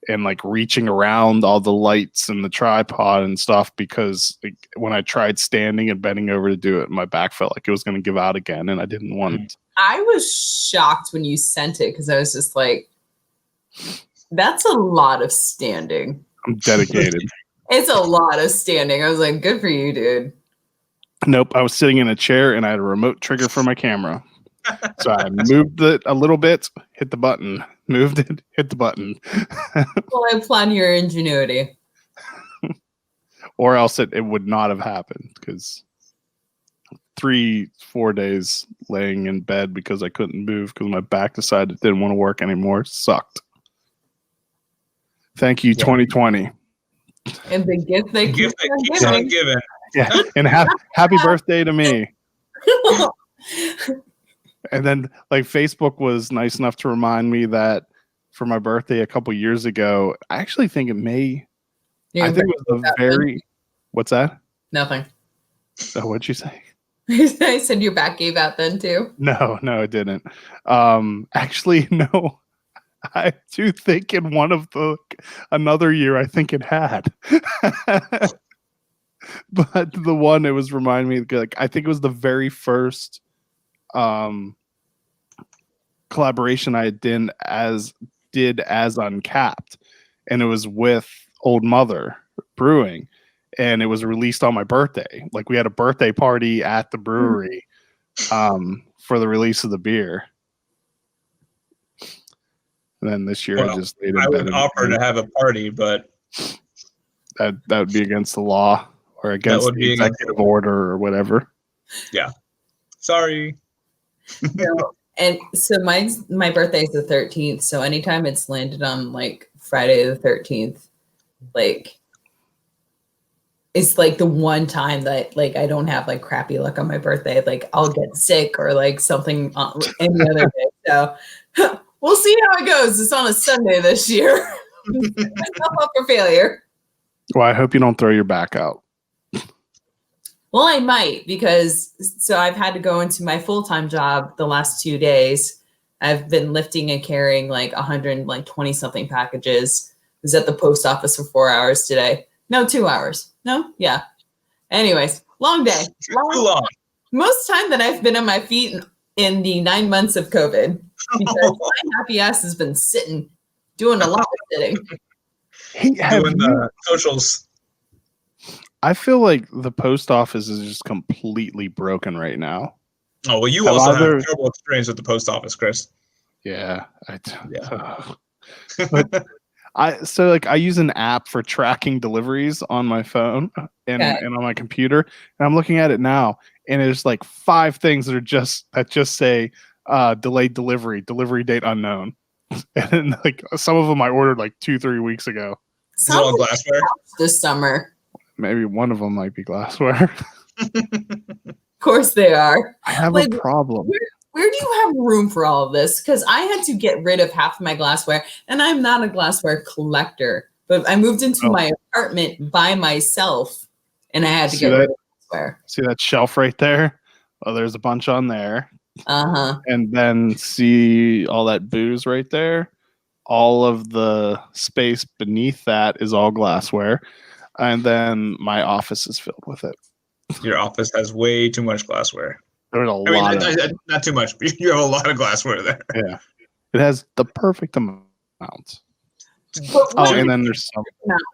and like reaching around all the lights and the tripod and stuff, because like, when I tried standing and bending over to do it, my back felt like it was going to give out again. And I didn't want it. I was shocked when you sent it because I was just like, that's a lot of standing. I'm dedicated. It's a lot of standing. I was like, good for you, dude. Nope. I was sitting in a chair and I had a remote trigger for my camera. So I moved it a little bit, hit the button, moved it, hit the button. Well, I applaud your ingenuity. Or else it would not have happened, because 3-4 days laying in bed because I couldn't move because my back decided it didn't want to work anymore sucked. Thank you, 2020. And the gift that Gift that keeps on giving. Yeah, and happy birthday to me. And then, like, Facebook was nice enough to remind me that for my birthday a couple years ago, I actually think it may. I think it was the very. What's that? Nothing. Oh, what'd you say? I said your back gave out then too. No, it didn't. Actually, no. I do think in one of another year, I think it had. But the one it was reminding me, like, I think it was the very first collaboration I did as Uncapped, and it was with Old Mother Brewing, and it was released on my birthday. Like, we had a birthday party at the brewery for the release of the beer. And then this year, I just laid in I bed would and- offer to have a party, but that would be against the law or against would the be against executive order or whatever. sorry. And so my birthday is the 13th. So anytime it's landed on like Friday the 13th, like it's like the one time that like I don't have like crappy luck on my birthday. Like I'll get sick or like something any other day. So we'll see how it goes. It's on a Sunday this year. Myself up for failure. Well, I hope you don't throw your back out. Well, I might, because so I've had to go into my full-time job the last 2 days. I've been lifting and carrying like 120 something packages. I was at the post office for 4 hours today. No, 2 hours. No? Yeah. Anyways, long day. Too long. Most time that I've been on my feet in the 9 months of COVID, because my happy ass has been sitting, doing a lot of sitting. Doing the socials. I feel like the post office is just completely broken right now. Oh, well, you Have also other- have terrible experience with the post office, Chris. Yeah. Yeah. But I use an app for tracking deliveries on my phone and on my computer, and I'm looking at it now, and there's like 5 things that just say delayed delivery date unknown. And like some of them I ordered like 2-3 weeks ago. Is it all glassware? This summer. Maybe one of them might be glassware. Of course they are. I have Like, a problem. Where do you have room for all of this? Because I had to get rid of half of my glassware, and I'm not a glassware collector. But I moved into my apartment by myself, and I had to get rid of glassware. See that shelf right there? Oh, there's a bunch on there. Uh-huh. And then see all that booze right there? All of the space beneath that is all glassware. And then my office is filled with it. Your office has way too much glassware. There's a lot of not too much, but you have a lot of glassware there. Yeah. It has the perfect amount. But And then there's some.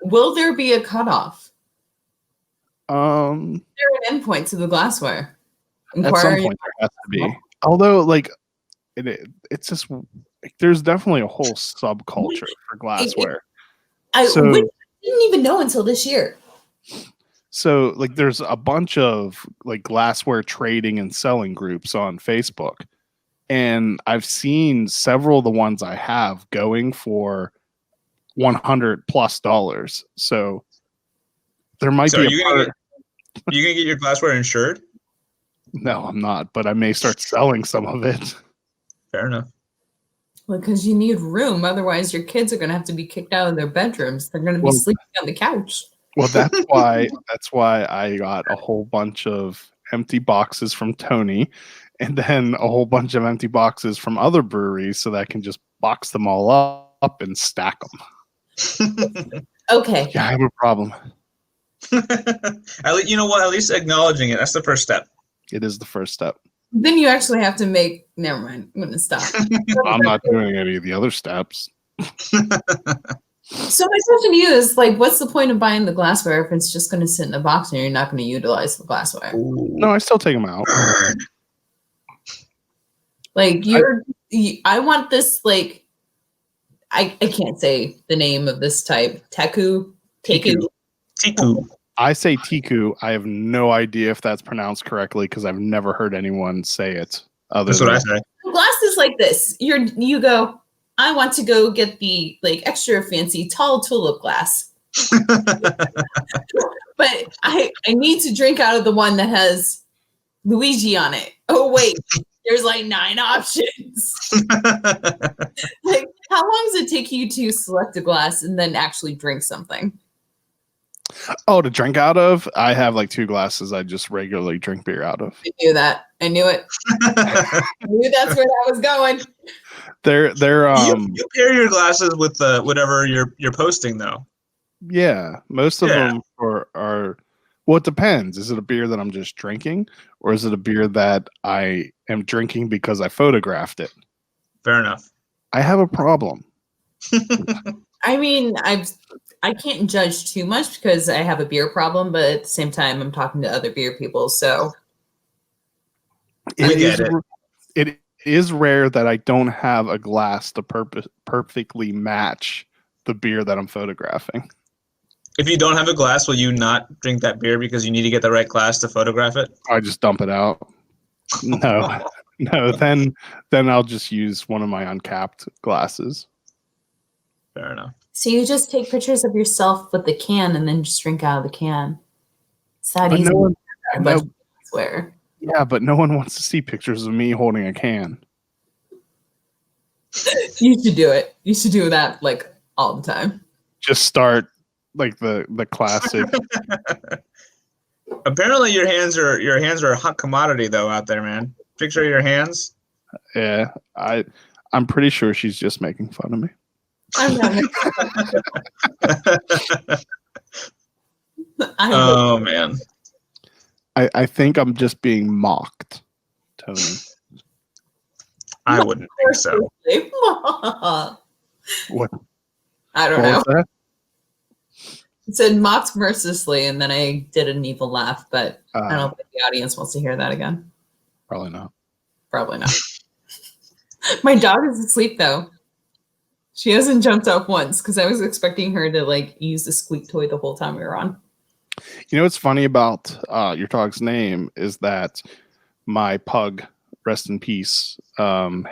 will there be a cutoff? Um, Is there an endpoint to the glassware? At some point, there has to be. Although, like, it's just like, there's definitely a whole subculture for glassware. I didn't even know until this year. So, like, there's a bunch of like glassware trading and selling groups on Facebook, and I've seen several of the ones I have going for $100+. So there might be a part. Are you gonna get your glassware insured? No, I'm not, but I may start selling some of it. Fair enough. Well, because you need room. Otherwise, your kids are going to have to be kicked out of their bedrooms. They're going to be sleeping on the couch. Well, that's why I got a whole bunch of empty boxes from Tony, and then a whole bunch of empty boxes from other breweries, so that I can just box them all up and stack them. Okay. Yeah, I have a problem. You know what? At least acknowledging it. That's the first step. It is the first step. Then you actually have to make. Never mind. I'm going to stop. I'm not doing any of the other steps. So my question to you is, like, what's the point of buying the glassware if it's just going to sit in a box and you're not going to utilize the glassware? No, I still take them out. Like, I want this, like, I can't say the name of this type. Teku. I say Tiku. I have no idea if that's pronounced correctly because I've never heard anyone say it. That's what I say. The glass is like this. You go, I want to go get the like extra fancy tall tulip glass. But I need to drink out of the one that has Luigi on it. Oh wait, there's like 9 options. Like, how long does it take you to select a glass and then actually drink something? Oh, to drink out of? I have like 2 glasses I just regularly drink beer out of. I knew that. I knew it. I knew that's where that was going. They're you pair your glasses with whatever you're posting though. Yeah, most of them are well, it depends. Is it a beer that I'm just drinking, or is it a beer that I am drinking because I photographed it? Fair enough. I have a problem. I mean, I can't judge too much because I have a beer problem, but at the same time, I'm talking to other beer people, so it is rare that I don't have a glass to perfectly match the beer that I'm photographing. If you don't have a glass, will you not drink that beer because you need to get the right glass to photograph it? I just dump it out. No, then I'll just use one of my Uncapped glasses. Fair enough. So you just take pictures of yourself with the can and then just drink out of the can. It's that easy. I swear. Yeah, but no one wants to see pictures of me holding a can. You should do it. You should do that like all the time. Just start like the classic. Apparently your hands are a hot commodity though out there, man. Picture your hands. Yeah, I'm pretty sure she's just making fun of me. I'm not. Oh man. I think I'm just being mocked, Tony. I wouldn't think so. What? I don't What know. was that? It said mocked mercilessly, and then I did an evil laugh, but I don't think the audience wants to hear that again. Probably not. Probably not. My dog is asleep though. She hasn't jumped up once because I was expecting her to like use the squeak toy the whole time we were on. You know what's funny about your dog's name is that my pug, rest in peace,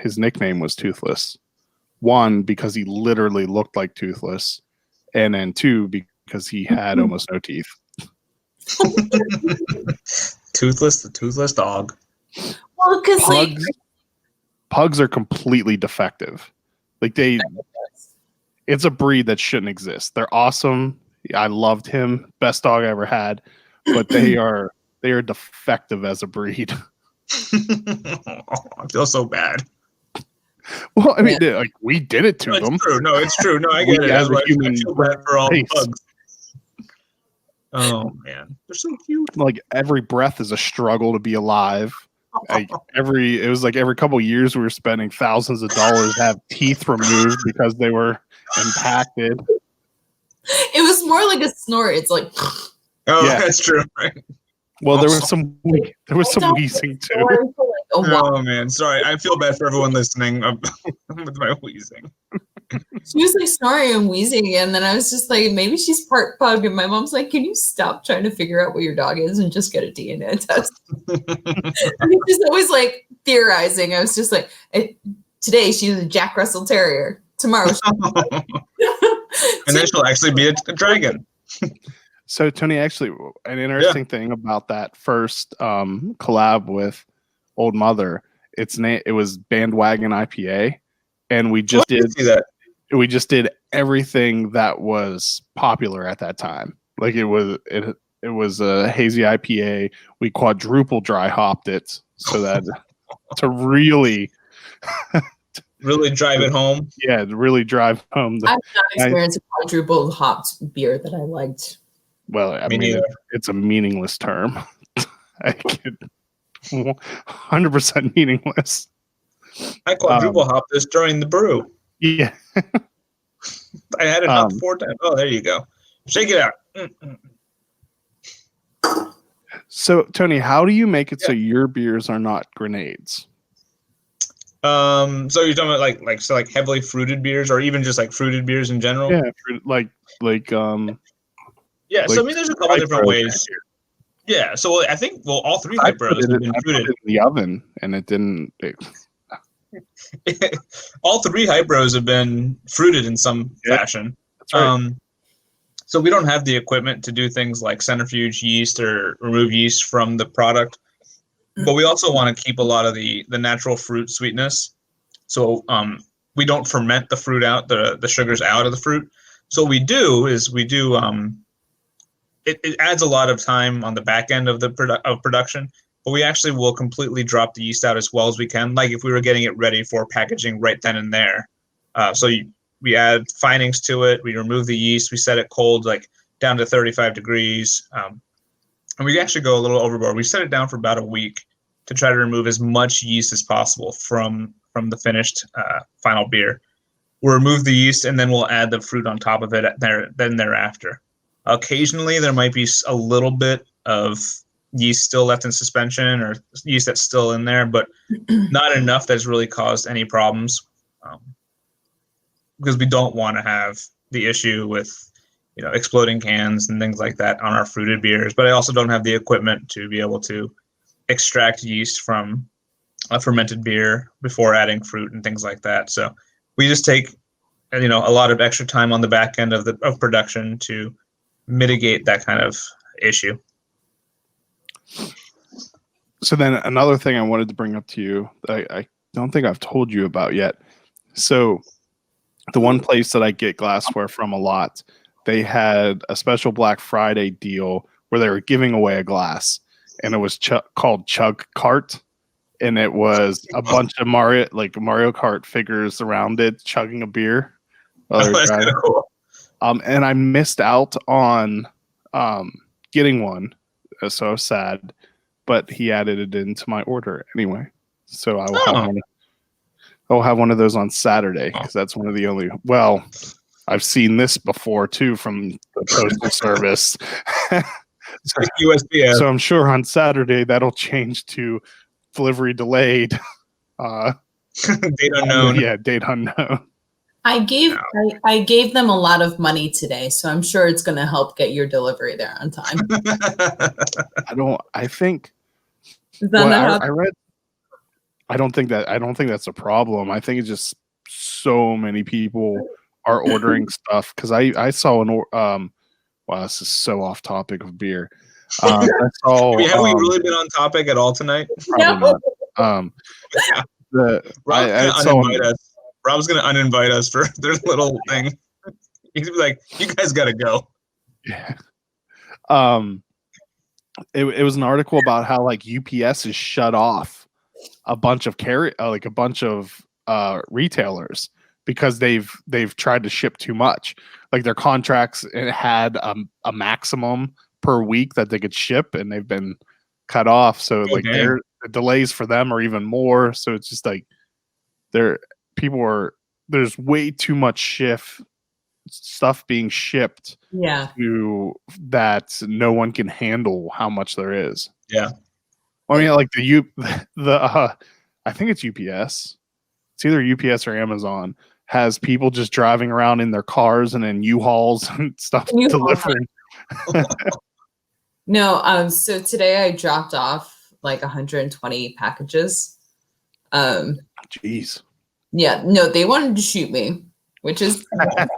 his nickname was Toothless. 1, because he literally looked like Toothless, and then 2, because he had almost no teeth. Toothless, the toothless dog. Well, because like pugs are completely defective. Like it's a breed that shouldn't exist. They're awesome. I loved him, best dog I ever had, but they are defective as a breed. I feel so bad. Well, I mean, like we did it to them. It's true. No, it's true. No, I get it. I feel bad for all the pugs. Oh man, they're so cute. Like every breath is a struggle to be alive. Like every couple of years we were spending thousands of dollars to have teeth removed because they were impacted. It was more like a snort. It's like, oh, yeah. That's true. Right? Well, there was Also- some wheezing too. For, like, a while. Oh man, sorry. I feel bad for everyone listening with my wheezing. She was like snoring and wheezing, and then I was just like, maybe she's part pug. And my mom's like, can you stop trying to figure out what your dog is and just get a DNA test? And she's always like theorizing. I was just like, today she's a Jack Russell Terrier. Tomorrow, And then she'll actually be a dragon. So Tony, actually, an interesting thing about that first collab with Old Mother, it was Bandwagon IPA, and we just see that. we just did everything that was popular at that time. Like it was a hazy IPA. We quadruple dry hopped it so that to really drive it home. Yeah, to really drive home. I've not experienced a quadruple hopped beer that I liked. Well, I mean, it's a meaningless term. I get 100% meaningless. I quadruple hopped this during the brew. Yeah. I had it hopped 4 times. Oh, there you go. Shake it out. So, Tony, how do you make it so your beers are not grenades? So you're talking about like heavily fruited beers, or even just like fruited beers in general? Yeah, Yeah, so I mean, there's a couple different ways. Yeah, so I think all 3 Hypros have been fruited in the oven, and it didn't. All 3 Hypros have been fruited in some fashion. That's right. So we don't have the equipment to do things like centrifuge yeast or remove yeast from the product, but we also want to keep a lot of the natural fruit sweetness. So we don't ferment the fruit out, the sugars out of the fruit. So what we do is it adds a lot of time on the back end of production, but we actually will completely drop the yeast out as well as we can, like if we were getting it ready for packaging right then and there. We add finings to it, we remove the yeast, we set it cold, like down to 35 degrees, and we actually go a little overboard. We set it down for about a week to try to remove as much yeast as possible from the finished final beer. We'll remove the yeast, and then we'll add the fruit on top of it thereafter. Occasionally, there might be a little bit of yeast still left in suspension or yeast that's still in there, but not enough that's really caused any problems, because we don't want to have the issue with exploding cans and things like that on our fruited beers. But I also don't have the equipment to be able to extract yeast from a fermented beer before adding fruit and things like that. So we just take a lot of extra time on the back end of production to mitigate that kind of issue. So then another thing I wanted to bring up to you, I don't think I've told you about yet. So the one place that I get glassware from a lot, they had a special Black Friday deal where they were giving away a glass, and it was called Chug Cart, and it was a bunch of Mario Kart figures around it chugging a beer. That's kind of cool. And I missed out on getting one, so I was sad. But he added it into my order anyway, so I will have one. I'll have one of those on Saturday because that's one of the only. Well, I've seen this before too from the postal service. USPS. So I'm sure on Saturday that'll change to delivery delayed. Date unknown. Yeah, date unknown. I gave them a lot of money today, so I'm sure it's going to help get your delivery there on time. I think. I read. I don't think that's a problem. I think it's just so many people are ordering stuff because I saw wow, this is so off topic of beer. I saw. Have we really been on topic at all tonight? Probably not. Rob's gonna uninvite us for their little thing. He's gonna be like, "You guys gotta go." Yeah. It was an article about how like UPS has shut off a bunch of retailers because they've tried to ship too much. Like their contracts had a maximum per week that they could ship, and they've been cut off. So the delays for them are even more. So it's just like there's way too much stuff being shipped Yeah. to that no one can handle how much there is. Yeah. I mean, like I think it's UPS. It's either UPS or Amazon has people just driving around in their cars and in U-Hauls and stuff delivering. No, so today I dropped off like 120 packages. Jeez. Yeah, no, they wanted to shoot me, which is and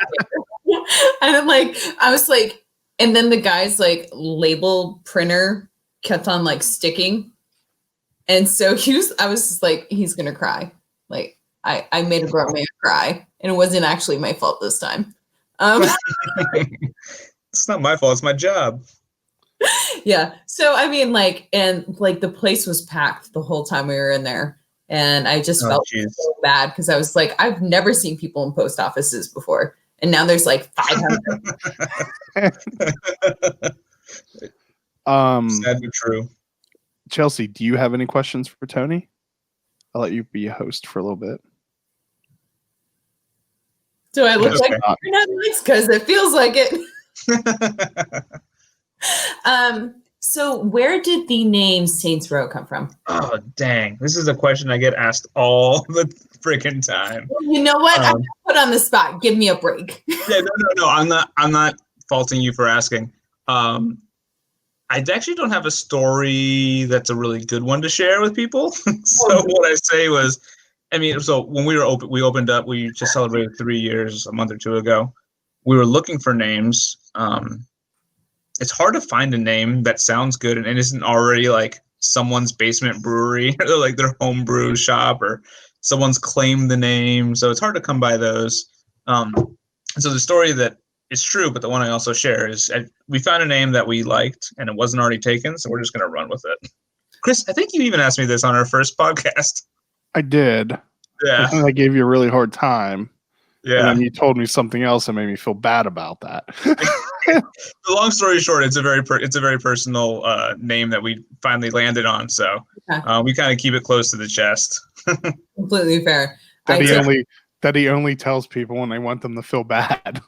then I was like, and then the guy's like label printer kept on like sticking. And so I was just like, he's gonna cry. Like I made a grown man cry, and it wasn't actually my fault this time. It's not my fault, it's my job. Yeah. So I mean, the place was packed the whole time we were in there. And I just felt so bad because I was like, I've never seen people in post offices before. And now there's like 500. Sad but true. Chelsea, do you have any questions for Tony? I'll let you be a host for a little bit. Do I look like Netflix? Because it feels like it. So where did the name Saints Row come from? Oh, dang. This is a question I get asked all the freaking time. Well, you know what? I'm put on the spot. Give me a break. Yeah, no. I'm not faulting you for asking. I actually don't have a story that's a really good one to share with people. So what I say was, so when we opened up, we just celebrated 3 years a month or two ago. We were looking for names. It's hard to find a name that sounds good and isn't already like someone's basement brewery or like their home brew shop or someone's claimed the name. So it's hard to come by those. So the story that is true, but the one I also share is we found a name that we liked and it wasn't already taken. So we're just going to run with it. Chris, I think you even asked me this on our first podcast. I did. Yeah. And I gave you a really hard time. Yeah. And then you told me something else that made me feel bad about that. The long story short, it's a very personal name that we finally landed on. So we kind of keep it close to the chest. Completely fair. That he only tells people when they want them to feel bad.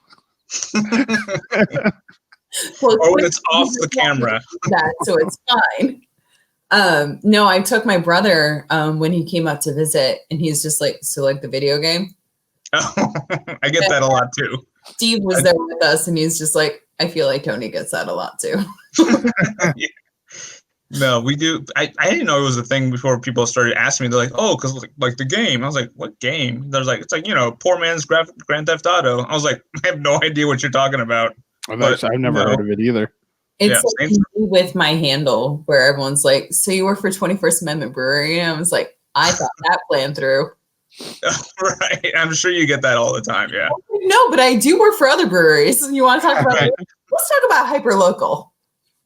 Or when it's off the camera. So it's fine. No, I took my brother when he came up to visit, and he's just like, so like the video game. I get that a lot too. Steve was there with us, and he's just like, I feel like Tony gets that a lot too. Yeah. No, we do. I didn't know it was a thing before people started asking me. They're like, oh, because like the game. I was like, what game? There's like, it's like, poor man's Grand Theft Auto. I was like, I have no idea what you're talking about. I've never heard of it either. It's like with my handle where everyone's like, so you work for 21st Amendment Brewery? And I was like, I thought that plan through. Right. I'm sure you get that all the time. Yeah. No, but I do work for other breweries. You want to talk about Let's talk about hyperlocal.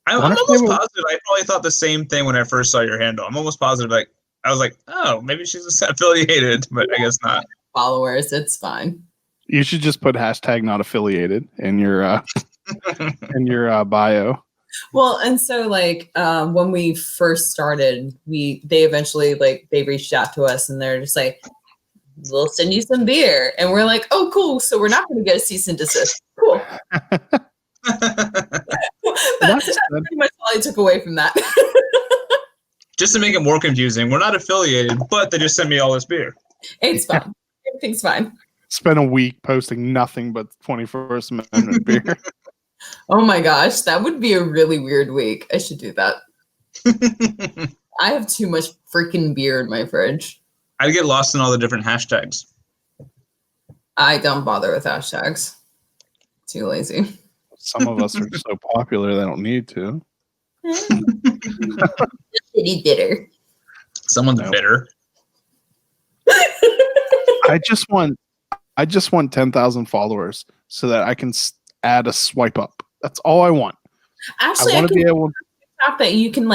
I'm almost positive. I probably thought the same thing when I first saw your handle. I'm almost positive. Like I was like, oh, maybe she's affiliated, but I guess not. Followers, it's fine. You should just put hashtag not affiliated in your in your bio. Well, and so when we first started, they eventually they reached out to us and they're just like, we'll send you some beer. And we're like, oh, cool. So we're not going to get a cease and desist. Cool. That's pretty much all I took away from that. Just to make it more confusing, we're not affiliated, but they just sent me all this beer. It's fine. Everything's fine. Spent a week posting nothing but 21st Amendment beer. Oh my gosh, that would be a really weird week. I should do that. I have too much freaking beer in my fridge. I'd get lost in all the different hashtags. I don't bother with hashtags. Too lazy. Some of us are so popular they don't need to. Shitty bitter. Someone's bitter. I just want 10,000 followers so that I can add a swipe up. That's all I want. Actually, I want to be able that you can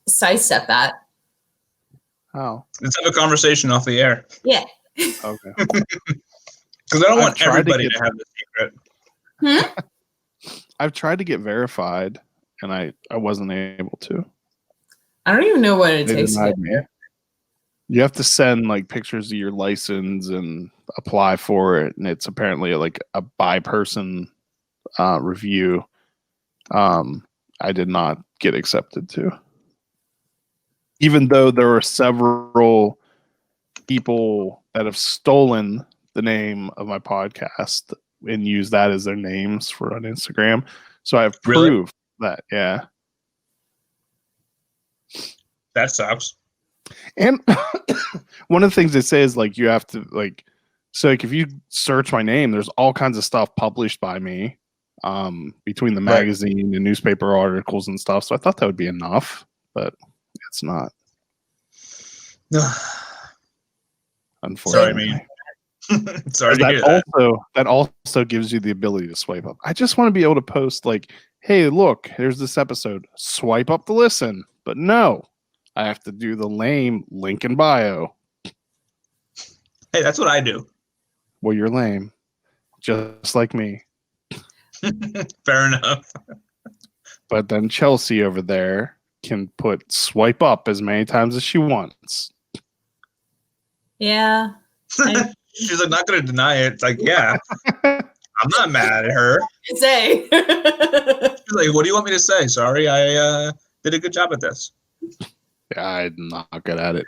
sidestep that. Oh. Let's have a conversation off the air. Yeah. Okay. Because I don't want everybody to have the secret. I've tried to get verified and I wasn't able to. I don't even know what it takes. Me. You have to send like pictures of your license and apply for it, and it's apparently like a by-person review. I did not get accepted to, even though there are several people that have stolen the name of my podcast and use that as their names for on Instagram. So I have proof that, yeah. That sucks. And one of the things they say is like you have to like, so like if you search my name, there's all kinds of stuff published by me between the magazine and newspaper articles and stuff. So I thought that would be enough, but it's not. Unfortunately. Sorry, man. Sorry to hear that. That also gives you the ability to swipe up. I just want to be able to post like, hey, look, here's this episode. Swipe up to listen. But no, I have to do the lame link in bio. Hey, that's what I do. Well, you're lame. Just like me. Fair enough. But then Chelsea over there can put swipe up as many times as she wants. Yeah. She's like, not going to deny it. It's like, yeah, I'm not mad at her. Say. She's like, what do you want me to say? Sorry, I did a good job at this. Yeah, I'm not good at it.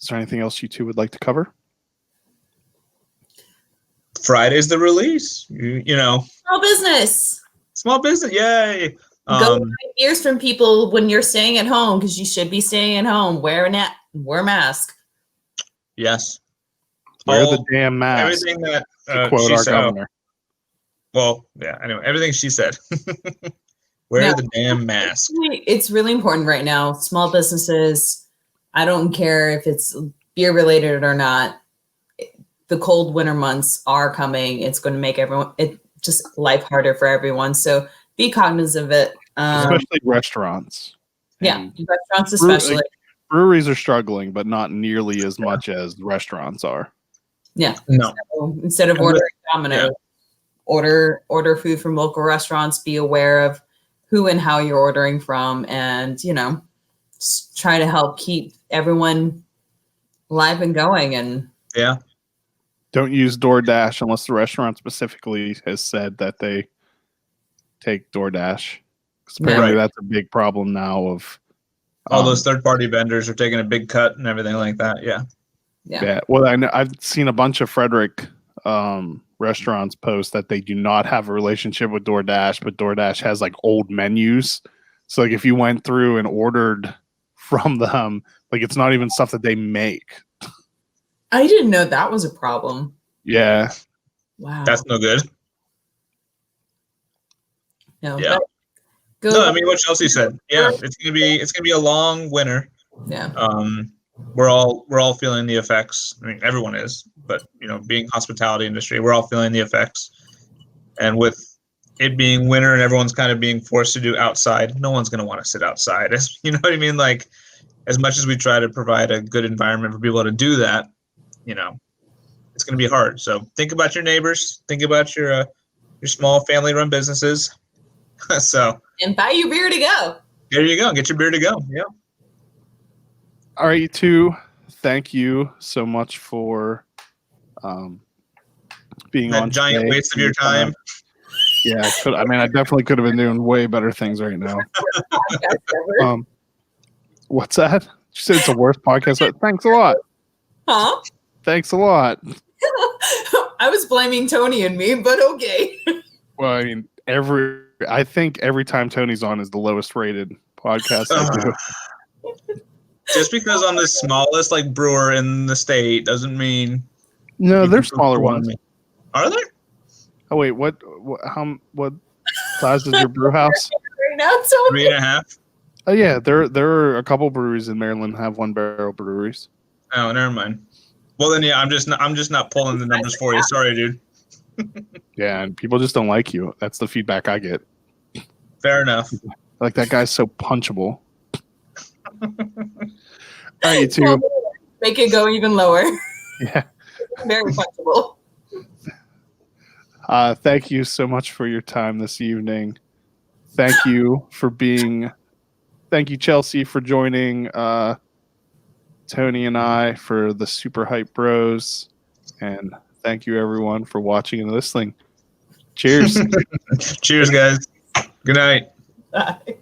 Is there anything else you two would like to cover? Friday's the release. You know. Small business. Small business. Yay. Go buy beers from people when you're staying at home, because you should be staying at home. Wear a mask. Yes. Wear the damn mask. Everything that quote she our said. governor. Well, yeah. Anyway, everything she said. Wear the damn mask. It's really important right now. Small businesses. I don't care if it's beer related or not. The cold winter months are coming. It's going to make just life harder for everyone. So be cognizant of it. Especially restaurants. Yeah, And restaurants especially. Breweries are struggling, but not nearly as much as the restaurants are. Yeah. No. So instead of ordering Domino's, order food from local restaurants. Be aware of who and how you're ordering from, and just try to help keep everyone alive and going. And don't use DoorDash unless the restaurant specifically has said that they take DoorDash. Apparently that's a big problem now of all those third-party vendors are taking a big cut and everything like that. Yeah. Well, I know I've seen a bunch of Frederick restaurants post that they do not have a relationship with DoorDash, but DoorDash has like old menus. So like if you went through and ordered from them, like it's not even stuff that they make. I didn't know that was a problem. Yeah. Wow. That's no good. No. Yeah. No, I mean what Chelsea said. Yeah, it's gonna be a long winter. Yeah. We're all feeling the effects. I mean, everyone is, but being hospitality industry, we're all feeling the effects. And with it being winter and everyone's kind of being forced to do outside, no one's gonna want to sit outside. You know what I mean? Like, as much as we try to provide a good environment for people to do that, it's gonna be hard. So think about your neighbors. Think about your small family-run businesses. So. And buy you beer to go. There you go. Get your beer to go. Yeah. All right, you two. Thank you so much for being that on giant today. waste of your time. Yeah, I definitely could have been doing way better things right now. What's that? You said it's the worst podcast. But thanks a lot. Huh? Thanks a lot. I was blaming Tony and me, but okay. Well, I mean, I think every time Tony's on is the lowest rated podcast I do. Just because I'm the smallest brewer in the state doesn't mean. No, they're smaller ones. Are there? Oh wait, what size is your brew house? Right now, Tony. 3.5. Oh yeah, there are a couple breweries in Maryland have 1-barrel breweries. Oh, never mind. Well then, yeah, I'm just not pulling the numbers for you. Sorry, dude. Yeah, and people just don't like you. That's the feedback I get. Fair enough. Like that guy's so punchable. All right, you two. Make it go even lower. Yeah. Very punchable. Thank you so much for your time this evening. Thank you for being Thank you, Chelsea, for joining Tony and I for the Super Hype Bros. And thank you, everyone, for watching and listening. Cheers. Cheers, guys. Good night. Bye.